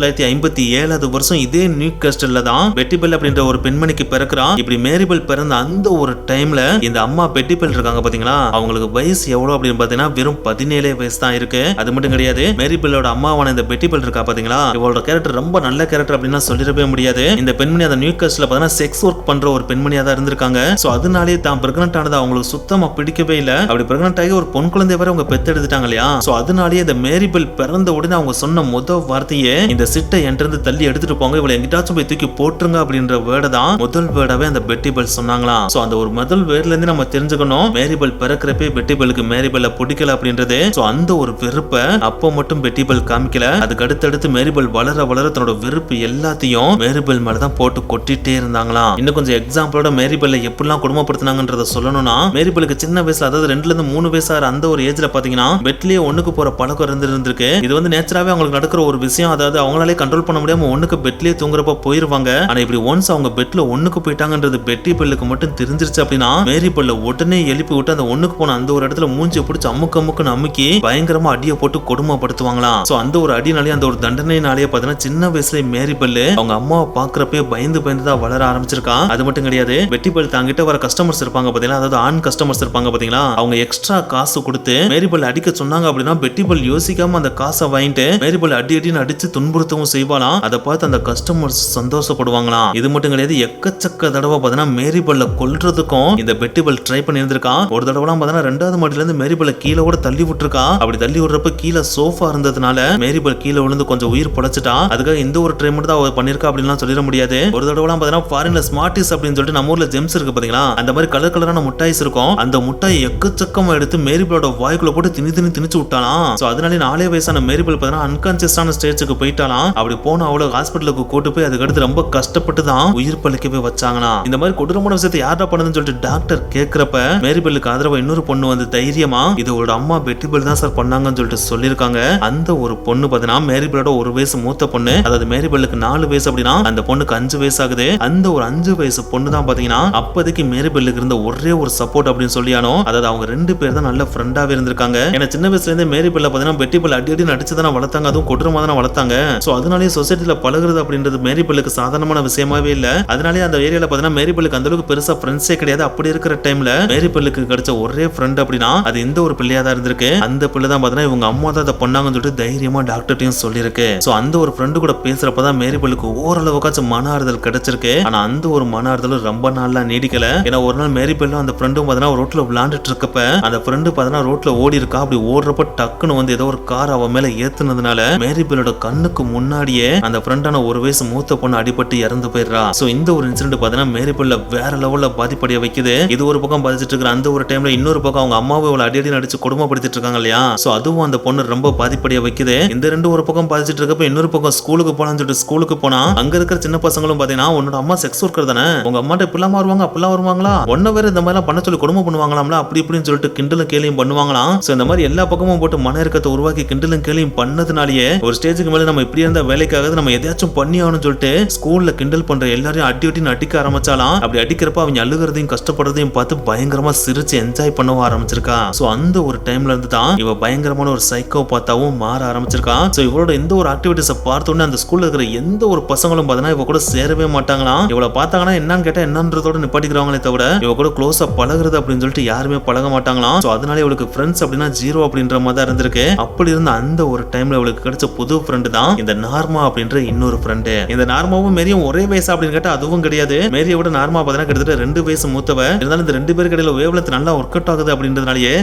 Speaker 1: 1957 வருஷம் இதே நியூ காஸ்டல்ல தான் பெட்டிபெல் அப்படின்ற ஒரு பெண்மணிக்கு பிறக்கிறா. இப்படி மேரிபெல் பிறந்த அந்த ஒரு டைம்ல இந்த அம்மா பெட்டிபெல் இருக்காங்க பாத்தீங்களா, அவங்களுக்கு வயசு எவ்வளவு அப்படின்னு பாத்தீங்கன்னா வெறும் 17 வயசு தான் இருக்கு. அது மட்டும் கிடையாது, மேரிபெல்லோட அம்மாவான இந்த பெட்டிபெல் இருக்கா பாத்தீங்களா, இவளோட கேரக்டர் ரொம்ப நல்ல கேரக்டர் அப்படின்னு சொல்லிடவே முடியாது. இந்த பெண்மணி அந்த நியூ காஸ்ட்ல பாத்தீங்கன்னா செக்ஸ் ஒர்க் பண்ற ஒரு பெண்மணியா தான் இருந்திருக்காங்க. சோ அதனாலே தான் பிரெக்னன்ட் ஆனது அவங்களுக்கு சுத்தமா பிடிக்கவே இல்ல. அப்படி பிரெக்னன்ட் ஆகி ஒரு பொன் குழந்தை வரை அவங்க பெத்து எடுத்துட்டாங்க இல்லையா. சோ அதனாலேயே இந்த மேரிபெல் பிறந்த உடனே அவங்க சொன்ன முதல் வார்த்தையே இந்த சிட்டை என்கிட்ட தள்ளி எடுத்துட்டு போங்க, இவளை எங்கிட்டாச்சும் போய் தூக்கி போட்டுருங்க அப்படின்ற வேர்டை தான் முதல் வேர்டாவே அந்த பெட்டிபெல் சொன்னாங்களாம். சோ அந்த ஒரு முதல் வேர்ட்ல இருந்து நம்ம தெரிஞ்சுக்கணும் மேரிபெல் பிறக்கிறப்பே பெட்டிபெலுக்கு மேரிபெல்ல பிடிக்கல அப்படின்றது. சோ அந்த ஒரு வெறுப்பை அப்போ மட்டும் பெட்டிபெல் காமிக்கல, அதுக்கு அடுத்தடுத்து மேரிபெல் வளர தன்னோட வெறுப்பு எல்லாத்தையும் மேரிபெல் மேலதான் போட்டு கொட்டிட்டே இருந்தாங்களாம். இன்னும் கொஞ்சம் எக்ஸாம்பிளோட மேரிபெல்ல எப்படிலாம் குடும்பப்படுத்தினாங்கன்றத சொல்லணும்னா, மேரிபெலுக்கு சின்ன வயசுல அதாவது 2 to 3 வயசு அந்த ஒரு ஏஜ்ல பாத்தீங்கன்னா பெட்லயே ஒண்ணுக்கு போற பழக்கம் இருந்திருக்கு. இது வந்து நேச்சராவே அவங்களுக்கு நடக்கிற ஒரு விஷயம். அதாவது அவங்களாலே கண்ட்ரோல் பண்ண முடியாம ஒண்ணுக்கு பெட்லயே தூங்குறப்ப போயிருவாங்க. ஆனா இப்படி ஒன்ஸ் அவங்க பெட்ல ஒண்ணுக்கு போயிட்டாங்கன்றது பெட்டிபெல்லுக்கு மட்டும் தெரிஞ்சிருச்சு அப்படின்னா மேரிபெல்ல உடனே எழுப்பி விட்டு அந்த ஒண்ணுக்கு போன அந்த ஒரு இடத்துல மூஞ்சி பிடிச்சி அமுக்குன்னு அமுக்கி பயங்கரமா அடியை போட்டு கொடுமைப்படுத்துவாங்களாம். சோ அந்த ஒரு அடினாலே அந்த ஒரு தண்டனைனாலே பாத்தீங்கன்னா சின்ன வயசுல மேரிபெல் அவங்க அம்மாவை பாக்குறப்பே பயந்து தான் வளர ஆரம்பிச்சிருக்கா. அது மட்டும் கிடையாது, பெட்டிபெல் தாங்கிட்ட வர கஸ்டமர்ஸ் இருப்பாங்க பாத்தீங்களா, அதாவது ஆண் கஸ்டமர்ஸ் இருப்பாங்க பாத்தீங்களா, அவங்க எக்ஸ்ட்ரா காசு கொடுத்து மேரிபெல் அடிக்க சொன்னாங்க அப்படின்னா பெட்டிபெல் யோசிக்காம அந்த காசை வாங்கிட்டு மேரிபெல் அடின்னு அடிச்சு துன்புறுத்தவும் செய்வாளாம். அதை பார்த்து அந்த கஸ்டமர்ஸ் சந்தோஷப்படுவாங்களாம். இது மட்டும் கிடையாது, எக்கச்சக்க தடவை பாத்தீங்கன்னா மேரிபெல்ல கொல்றதுக்கும் இந்த பெட்டிபெல் ட்ரை பண்ணி இருந்திருக்கா. ஒரு தடவைலாம் பாத்தீங்கன்னா 2வது மாடியில இருந்து மேரிபெல்ல கீழே கூட தள்ளி விட்டுருக்கா. அப்படி தள்ளி விடுறப்ப கீழே சோஃபா இருந்ததுனால மேரிபெல் கீழே விழுந்து கொஞ்சம் உயிர் பொழைச்சிட்டா. அதுக்காக இந்த ஒரு ட்ரை மட்டும் தான் பண்ணிருக்கா அப்படின்னு சொல்லிட முடியாது. ஒரு தடவைலாம் பாத்தீங்கன்னா ஃபாரின்ல ஸ்மார்ட்டிஸ் அப்படின்னு சொல்லிட்டு நம்ம ஊர்ல ஜெம்ஸ் இருக்கு பாத்தீங்களா, அந்த மாதிரி கலர் கலரான முட்டாய்ஸ் இருக்கும். அந்த முட்டாயை எக்கச்சக்கமா எடுத்து மேரிபெலோட வாய்க்குள்ள போட்டு திணிச்சு விட்டாலாம். சோ அதனால 4 வயசான மேரிபெல் பாத்தீங்கன்னா அன்கான்சியஸான ஸ்டேஜுக்கு போயிட்டாலாம். அப்படி போன அவளுக்கு ஹாஸ்பிட்டலுக்கு கூட்டு போய் அதுக்கடுத்து ரொம்ப கஷ்டப்பட்டு தான் உயிர் பழிக்கவே வச்சாங்களாம். இந்த மாதிரி கொடூரமான விஷயத்தை யாரா பண்ணுதுன்னு சொல்லிட்டு டாக்டர் கேட்கிறப்ப மேரிபெல்லுக்கு ஆதரவா இன்னொரு பொண்ணு வந்து தைரியமா இது ஒரு அம்மா பெட்டிபெல் தான் சார் பண்ணாங்கன்னு சொல்லிட்டு சொல்லியிருக்காங்க. அந்த ஒரு பொண்ணு பாத்தீங்கன்னா மேரிபெலோட 1 வயசு மூத்த பொண்ணு, அதாவது மேரிபெல்லுக்கு 4 வயசு அப்படின்னா அந்த பொண்ணுக்கு 5 வயசு ஆகுது. அந்த ஒரு 5 வயசு பொண்ணு தான் பாத்தீங்கன்னா அப்போதைக்கு மேரிபெல்லுக்கு இருந்த ஒரே ஒரு சப்போர்ட் அப்படின்னு சொல்லியானோ, அதாவது அவங்க 2 பேர் தான் நல்ல ஃப்ரெண்டாவே இருந்திருக்காங்க. ஏன்னா சின்ன வயசுல இருந்து மேரிபெல்ல பாத்தீங்கன்னா பெட்டிபெல் அடி நடிச்சு தானே வளர்த்தாங்க, அதுவும் கொடூரமா தானே வளர்த்தாங்க. சோ அதனாலேயே சொசைட்டில பழகுறது அப்படின்றது மேரிபெல்லுக்கு சாதாரணமான விஷயமாவே இல்ல. அதனாலே அந்த ஏரியால பாத்தீங்கன்னா மேரிபெல்லுக்கு அந்த அளவுக்கு பெருசா ஃப்ரெண்ட்ஸே கிடையாது. அப்படி இருக்கிற டைம்ல மேரிபெல்லுக்கு கிடைச்ச ஒரே ஃப்ரெண்ட் அப்படின்னா அது இந்த ஒரு பிள்ளையா தான் இருந்திருக்கு. அந்த பிள்ளை தான் பாத்தீங்கன்னா இவங்க அம்மா தான் அதை பண்ணாங்கன்னு சொல்லிட்டு தைரியமா டாக்டர்ட்டையும் சொல்லியிருக்கு. சோ அந்த ஒரு ஃப்ரெண்டு கூட பேசுறப்பதான் மேரிபெல்லுக்கு ஓரளவுக்காச்சும் மன ஆறுதல் கிடைச்சிருக்கு. ஆனா அந்த ஒரு மன ஆறுதலும் ரொம்ப நாளா நீடிக்கல. ஏன்னா ஒரு நாள் மேரிபெல்லும் அந்த ஃப்ரெண்டும் பாத்தீங்கன்னா ரோட்ல விளையாண்டுட்டு இருக்கப்ப அந்த ஃப்ரெண்டு பாத்தீங்கன்னா ரோட்ல ஓடி இருக்கா. அப்படி ஓடுறப்ப டக்குன்னு வந்து ஏதோ ஒரு கார் அவ மேல ஏத்துனதுனால மேரிபெல்லோட கண்ணுக்கு முன்னாடியே அந்த ஃப்ரெண்டான 1 வயசு மூத்த பொண்ணு அடிபட்டு இறந்து போயிடுறா. சோ இந்த ஒரு இன்சிடென்ட் பாத்தீங்கன்னா மேரிபெல்ல வேற லெவல்ல பாதிப்படைய வைக்குது. இது ஒரு பக்கம் பாதிச்சிட்டு இருக்கிற அந்த ஒரு டைம்ல இன்னொரு பக்கம் அவங்க அம்மாவை இவ்வளவு அடி நடிச்சு கொடுமைப்படுத்திட்டு இருக்காங்க இல்லையா. சோ அதுவும் அந்த பொண்ணு ரொம்ப பாதிப்படைய வைக்குது. இந்த 2 ஒரு பக்கம் பாதிச்சிட்டு இருக்கப்ப இன்னொரு பக்கம் ஸ்கூலுக்கு போலான்னு சொல்லிட்டு ஸ்கூலுக்கு போனா அங்க இருக்கிற சின்ன பசங்களும் பாத்தீங்கன்னா உன்னோட அம்மா செக்ஸ் ஒர்க்கர் தானே, உங்க அம்மாட்ட இப்பெல்லாம் வருவாங்க அப்பெல்லாம் வருவாங்களா, ஒன்ன வேற இந்த மாதிரி பண்ண சொல்லி கொடுமை பண்ணுவாங்களாம்ல அப்படி இப்படின்னு சொல்லிட்டு கிண்டலும் கேலியும் பண்ணுவாங்களாம். சோ இந்த மாதிரி எல்லா பக்கமும் போட்டு மன இறுக்கத்தை உருவாக்கி கிண்டலும் கேலியும் பண்ணதுனாலேயே ஒரு ஸ்டேஜ் ஸ்டேஜுக்கு மேல நம்ம இப்படி இருந்த வேலைக்காக நம்ம எதையாச்சும் பண்ணி ஆகணும்னு சொல்லிட்டு ஸ்கூல்ல கிண்டல் பண்ற எல்லாரையும் அடின்னு அடிக்க ஆரம்பிச்சாலாம். அப்படி அடிக்கிறப்ப அவங்க அழுகிறதையும் கஷ்டப்படுறதையும் பார்த்து பயங்கரமா சிரிச்சு என்ஜாய் பண்ணவும் ஆரம்பிச்சிருக்கா. சோ அந்த ஒரு டைம்ல இருந்து தான் இவ பயங்கரமான ஒரு சைக்கோ பார்த்தாவும் மாற ஆரம்பிச்சிருக்கா. சோ இவளோட எந்த ஒரு ஆக்டிவிட்டிஸை பார்த்த உடனே அந்த ஸ்கூல்ல இருக்கிற எந்த ஒரு பசங்களும் பார்த்தா இவ கூட சேரவே மாட்டாங்களாம். இவளை பார்த்தாங்கன்னா என்னன்னு கேட்டா என்னன்றதோட நிப்பாட்டிக்கிறாங்களே தவிர இவ கூட க்ளோஸா பழகுறது அப்படின்னு சொல்லிட்டு யாருமே பழக மாட்டாங்களாம். சோ அதனால இவளுக்கு ஃப்ரெண்ட்ஸ் அப்படின்னா ஜீரோ அப்படின்ற மாதிரி தான் இருந்திருக்கு. அப்படி இருந்த அந்த ஒரு டைம்ல இவளுக்கு கிடைச்ச புது ஃப்ரெண்டு தான் இந்த நார்மா அப்படின்ற இன்னொரு ஃப்ரெண்டு. இந்த நார்மாவும் மேரியும் ஒரே வயசு அப்படின்னு கேட்டா அதுவும் கிடையாது. மேரியை விட நார்மா பார்த்தா கிட்டத்தட்ட 2 வயசு மூத்தவ. இருந்தாலும் இந்த 2 பேருக்கு இடையில வேவ்லென்த் நல்லா ஒர்க் அவுட் ஆகுது அப்படின்றதுனாலயே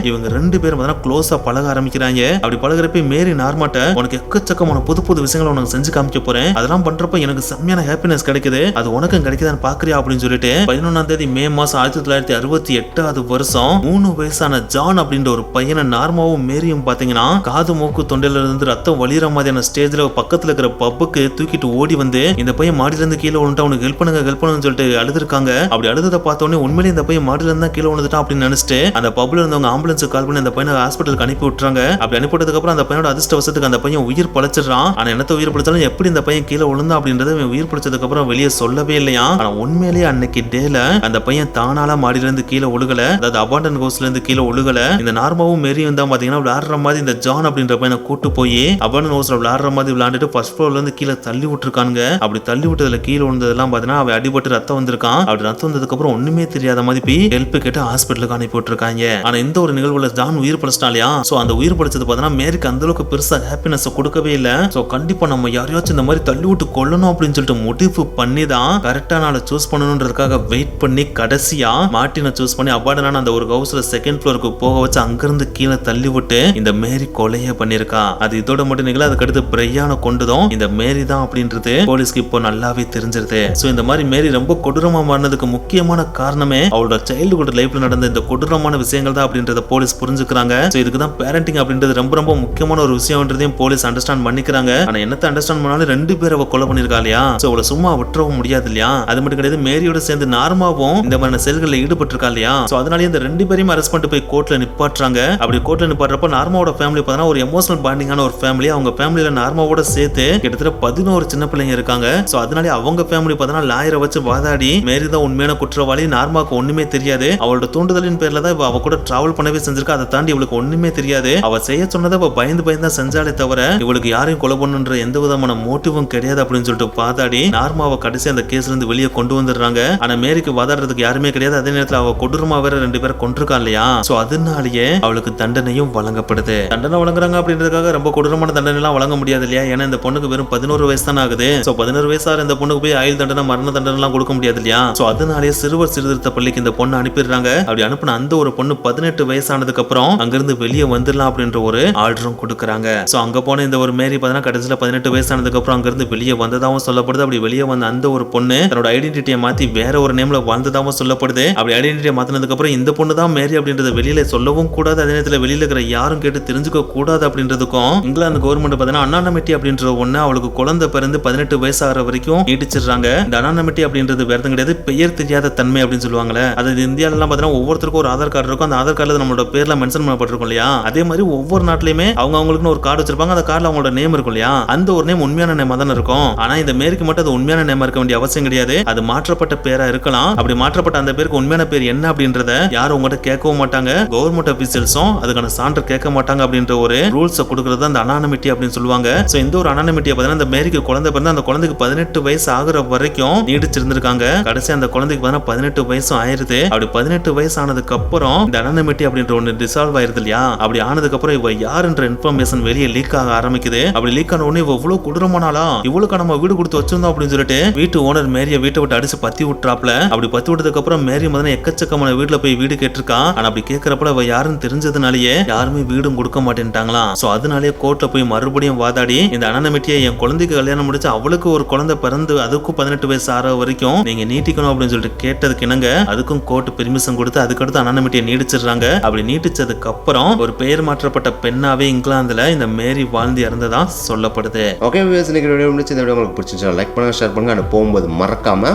Speaker 1: இவங்க 2 பேரும் பார்த்தா க்ளோஸா பழக ஆரம்பிக்கிறாங்க. அப்படி பழகுறப்ப மேரி நார்மாட்ட உனக்கு எக்கச்சக்கமான புது புது விஷயங்களை உனக்கு செஞ்சு காமிக்க போறேன். அதெல்லாம் பண்றப்ப எனக்கு செம்மையான ஹாப்பினஸ் கிடைக்குது. அது உனக்கும் கிடைக்குதான்னு பாக்குறியா அப்படின்னு சொல்லிட்டு 11ஆம் தேதி மே மாசம் 1968 வருஷம் 3 வயசான ஜான் அப்படின்ற ஒரு பையனை நார்மாவும் மேரியும் பாத்தீங்கன்னா காது மூக்கு தொண்டையில இருந்து ரத்தம் வலிற மாதிரியான ஸ்டேஜ்ல பக்கத்துல இருக்கிற பப்புக்கு தூக்கிட்டு ஓடி வந்து இந்த பையன் மாடியில இருந்து கீழே விழுந்துட்டா உனக்கு ஹெல்ப் பண்ணுங்கன்னு சொல்லிட்டு அழுதுருக்காங்க. அப்படி அழுததை பார்த்த உடனே உண்மையிலே இந்த பையன் மாடியில இருந்தா கீழே விழுந்துட்டான் அப்படின்னு நினைச்சிட்டு அந்த பப்ல இருந்தவங்க ஆம்புலன்ஸுக்கு கால் பண்ணி அந்த பையனை ஹாஸ்பிட்டலுக்கு அனுப்பி விட்டுறாங்க. அப்படி அனுப்பிட்டதுக்கு அப்புறம் அந்த பையனோட அதிர்ஷ்டவசத்துக்கு அந்த பையன் உயிர் பழச்சிடறான். ஆனா என்னத்த உயிர் பழச்சாலும் எப்படி இந்த பையன் கீழே விழுந்தா அப்படின்றத உயிர் பழச்சதுக்கு அப்புறம் வெளியே சொல்லவே இல்லையா. ஆனா உண்மையிலேயே அன்னைக்கு டேல அந்த பையன் தானால மாடியில இருந்து கீழே ஒழுகல, அதாவது அபாண்டன் ஹவுஸ்ல இருந்து கீழே ஒழுகல. இந்த நார்மாவும் மேரியும் தான் பாத்தீங்கன்னா விளையாடுற மாதிரி இந்த ஜான் அப்படின்ற பையனை கூட்டு போய் அபாண்டன் ஹவுஸ்ல விளையாடுற மாதிரி விளையாண்டுட்டு ஃபர்ஸ்ட் ஃப்ளோர்ல இருந்து கீழே தள்ளி விட்டுருக்காங்க. அப்படி தள்ளி விட்டதுல கீழே விழுந்ததெல்லாம் பாத்தீங்கன்னா அவன் அடிபட்டு ரத்தம் வந்திருக்கான். அப்படி ரத்தம் வந்ததுக்கு அப்புறம் ஒண்ணுமே தெரியாத மாதிரி போய் ஹெல்ப் கேட்டு ஹாஸ்பிட்டலுக்கு அனுப்பி விட்டுருக்காங்க. ஆனா இந்த ஒரு நிகழ்வுல ஜான் உயிர் பழச்சிட்டாலையா. சோ அந்த உயிர் பழச்சது பாத்தீங்கன்னா மேரிக்கு அந்த அளவுக்கு பெருசா ஹாப்பினஸ் கொடுக்கவே இல்ல. சோ கண்டிப்பா நம்ம யாரையாச்சும் இந்த மாதிரி தள்ளி விட்டு கொல்லணும் அப்படின்னு சொல்லிட்டு முடிவு பண்ணி தான் கரெக்டான ஆளை சூஸ் பண்ணணும்ன்றதுக்காக வெயிட் பண்ணி கடைசியா மார்ட்டினை சூஸ் பண்ணி அபார்டனான அந்த ஒரு ஹவுஸ்ல செகண்ட் ஃப்ளோருக்கு போக வச்சு அங்கிருந்து கீழே தள்ளி விட்டு இந்த மேரி கொலையே பண்ணிருக்கா. அது இதோட மட்டும் நிகழ அதுக்கு அடுத்து பிரையான கொண்டுதான் இந்த மேரி தான் அப்படின்றது போலீஸ்க்கு இப்போ நல்லாவே தெரிஞ்சிருது. சோ இந்த மாதிரி மேரி ரொம்ப கொடூரமா மாறினதுக்கு முக்கியமான காரணமே அவளோட சைல்ட்ஹுட் லைஃப்ல நடந்த இந்த கொடூரமான விஷயங்கள் தான் அப்படின்றத போலீஸ் புரிஞ்சுக்கிறாங்க. சோ இதுக்கு தான் பேரண்டிங் அப்படின்றது ரொம்ப ரொம்ப முக்கியமான ஒரு விஷயம்ன்றதையும் போலீஸ் அண்டர்ஸ்டாண்ட் பண்ணிக்கிறாங்க. ஆனா என்னத்தை அண்டர்ஸ்டாண்ட் பண்ணாலும் 2 பேர் அவ கொலை பண்ணிருக்கா இல்லையா. சோ அவளை சும்மா விட்டுறவும் முடியாது இல்லையா. அது மட்டும் கிடையாது, மேரியோட சேர்ந்து நார்மாவும் இந்த மாதிரி செயல்களில் ஈடுபட்டிருக்கா இல்லையா. சோ அதனால இந்த 2 பேரையும் அரெஸ்ட் பண்ணிட்டு போய் கோர்ட்ல நிப்பாட்டுறாங்க. அப்படி கோர்ட்ல நிப்பாட்டுறப்ப நார்மாவோட ஃபேமிலி பார்த்தா ஒரு எமோஷனல் பாண்டிங்கான ஒரு ஃபேமிலி. அவங்க ஃபேமிலியில நார்மாவோட சேர்த்து கிட்டத்தட்ட 11 சின்ன பிள்ளைங்க இருக்காங்க. சோ அதனால அவங்க ஃபேமிலி பார்த்தா லாயரை வச்சு வாதாடி மேரி தான் உண்மையான குற்றவாளி, நார்மாக்கு ஒண்ணுமே தெரியாது, அவளோட தூண்டுதலின் பேர்ல தான் அவ கூட டிராவல் பண்ணவே செஞ்சிருக்கா, அதை தாண்டி இவளுக்கு ஒண்ணுமே தெரியாது, அவ செய்ய சொன்னதை அவ பயந்து தான் செஞ்சாலே தவிர இவளுக்கு யாரையும் கொலை பண்ணுன்ற எந்த விதமான மோட்டிவும் கிடையாது அப்படின்னு சொல்லிட்டு வாதாடி நார்மாவை கடைசி அந்த கேஸ்ல இருந்து வெளியே கொண்டு வந்துடுறாங்க. ஆனா மேரிக்கு வாதாடுறதுக்கு யாருமே கிடையாது. அதே நேரத்தில் அவ கொடூரமா வேற 2 பேரை கொண்டிருக்கா இல்லையா. சோ அதனாலேயே அவளுக்கு தண்டனையும் வழங்கப்படுது. தண்டனை வழங்குறாங்க அப்படின்றதுக்காக ரொம்ப கொடூரமான தண்டனை எல்லாம் வழங்க முடியாது இல்லையா. ஏன்னா இந்த பொண்ணுக்கு வெறும் 11 வயசு தான் ஆகுது. சோ 11 வயசான இந்த பொண்ணுக்கு போய் ஆயுள் தண்டனை மரண தண்டனை எல்லாம் கொடுக்க முடியாது இல்லையா. சோ அதனாலேயே சிறுவர் சீர்திருத்த பள்ளிக்கு இந்த பொண்ணு அனுப்பிடுறாங்க. அப்படி அனுப்பின அந்த ஒரு பொண்ணு 18 வயசானதுக்கு அப்புறம் அங்கிருந்து வெளியே வந்துடலாம் அப்படின்ற ஒரு ஆர்டரும் கொடுக்குறாங்க. சோ அங்க போன இந்த ஒரு மேரி பார்த்தா கடைசியில 18 வயசானதுக்கு அப்புறம் அங்கிருந்து வெளியே வந்ததாகவும் சொல்லப்படுது. அப்படி வெளியே வந்த அந்த ஒரு பொண்ணு தன்னோட ஐடென்டிட்டியை மாத்தி வேற ஒரு நேம்ல வாழ்ந்ததாகவும் சொல்லப்படுது. அப்படி ஐடென்டிட்டியை மாத்தினதுக்கு அப்புறம் இந்த பொண்ணு தான் மேரி அப்படின்றத வெளியில சொல்லவும் கூடாது, அதே நேரத்தில் வெளியில இருக்கிற யாரும் கேட்டு தெரிஞ்சுக்க கூடாது அப்படின்றதுக்கும் இங்கிலாந்து கவர்மெண்ட் பார்த்தீங்கன்னா அனானமிட்டி அப்படின்ற ஒண்ணு அவளுக்கு குழந்தை பிறந்து 18 வயசு ஆகிற வரைக்கும் நீடிச்சிடுறாங்க. இந்த அனானமிட்டி அப்படின்றது வேற கிடையாது, பெயர் தெரியாத தன்மை அப்படின்னு சொல்லுவாங்கல்ல. அது இந்தியால எல்லாம் பார்த்தீங்கன்னா ஒவ்வொருத்தருக்கும் ஒரு ஆதார் கார்டு இருக்கும். அந்த ஆதார் கார்டுல நம்மளோட பேர்ல மென்ஷன் பண்ணப்பட்டிருக்கும் இல்லையா. அதே மாதிரி ஒவ்வொரு நாட்டிலுமே அவங்களுக்குன்னு ஒரு கார்டு வச்சிருப்பாங்க. அந்த கார்டுல அவங்களோட நேம் இருக்கும் இல்லையா. அந்த ஒரு நேம் உண்மையான நேமா தான் இருக்கும். ஆனா இந்த மேரிக்கு மட்டும் அது உண்மையான நேமா இருக்க வேண்டிய அவசியம் கிடையாது. அது மாற்றப்பட்ட பேரா இருக்கலாம். அப்படி மாற்றப்பட்ட அந்த பேருக்கு உண்மையான பேர் என்ன அப்படின்றத யாரும் உங்ககிட்ட கேட்கவும் மாட்டாங்க. கவர்மெண்ட் அபிஷியல்ஸும் அதுக்கான சான்று கேட்க மாட்டாங்க அப்படின்ற ஒரு ரூல்ஸ் கொடுக்கறது அந்த அனானமிட்டி அப்படின்னு சொல்லுவாங்க. சோ இந்த ஒரு அனானமிட்டியை பார்த்தீங்கன்னா இந்த மேரிக்கு குழந்தை பிறந்து அந்த குழந்தைக்கு 18 வயசு ஆகுற வரைக்கும் நீடிச்சிருந்திருக்காங்க. கடைசி அந்த குழந்தைக்கு பார்த்தீங்கன்னா 18 வயசும் ஆயிருது. அப்படி 18 வயசு ஆனதுக்கு அப்புறம் இந்த அனானமிட்டி அப்படின்ற ஒன்று டிசால்வ் ஆயிருது இல்லையா. அப்படி ஆனதுக்கு அப்புறம் இவ யாருன்ற இன்ஃபர்மேஷன் வெளியே லீக் ஆக ஆரம்பிக்குது. அப்படி லீக் ஆன உடனே இவ்வளவு கொடூரமானாலா, இவளுக்கு நம்ம வீடு கொடுத்து வச்சிருந்தோம் அப்படின்னு சொல்லிட்டு வீட்டு ஓனர் மேரியை வீட்டை விட்டு அடிச்சு பத்தி விட்டுறாப்ல. அப்படி பத்தி விட்டதுக்கு அப்புறம் மேரி முதல்ல எக்கச்சக்கமான வீட்டுல போய் வீடு கேட்டிருக்கா. ஆனா அப்படி கேட்கறப்ப அவ யாருன்னு தெரிஞ்சதுனாலேயே யாருமே வீடும் கொடுக்க மாட்டேன்ட்டாங்களாம். சோ அதனாலேயே கோர்ட்ல போய் மறுபடியும் வாதாடி இந்த அனானமிட்டியை என் குழந்தைக்கு கல்யாணம் முடிச்சு அவளுக்கு ஒரு குழந்தை பிறந்து அதுக்கும் 18 வயசு ஆற வரைக்கும் நீங்க நீட்டிக்கணும் அப்படின்னு சொல்லிட்டு கேட்டதுக்கு என்னங்க அதுக்கும் கோர்ட் பெர்மிஷன் கொடுத்து அதுக்கடுத்து அனானமிட்டியை நீடிச்சிடுறாங்க. அப்படி நீட்டிச்சதுக்கு அப்புறம் ஒரு பெயர் மாற்றப்பட்ட பெண்ணாவே இங்கிலாந்துல இந்த மேரி வாழ்ந்து இறந்ததா சொல்லப்படுது.
Speaker 2: ஓகே வியூவர்ஸ், இந்த வீடியோ உங்களுக்கு பிடிச்சிருந்தா லைக் பண்ணுங்க, ஷேர் பண்ணுங்க, போகும்போது மறக்காம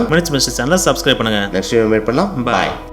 Speaker 1: சேனலை சப்ஸ்கிரைப் பண்ணுங்க.
Speaker 2: நெக்ஸ்ட் வீடியோ மீட் பண்ணலாம். பை.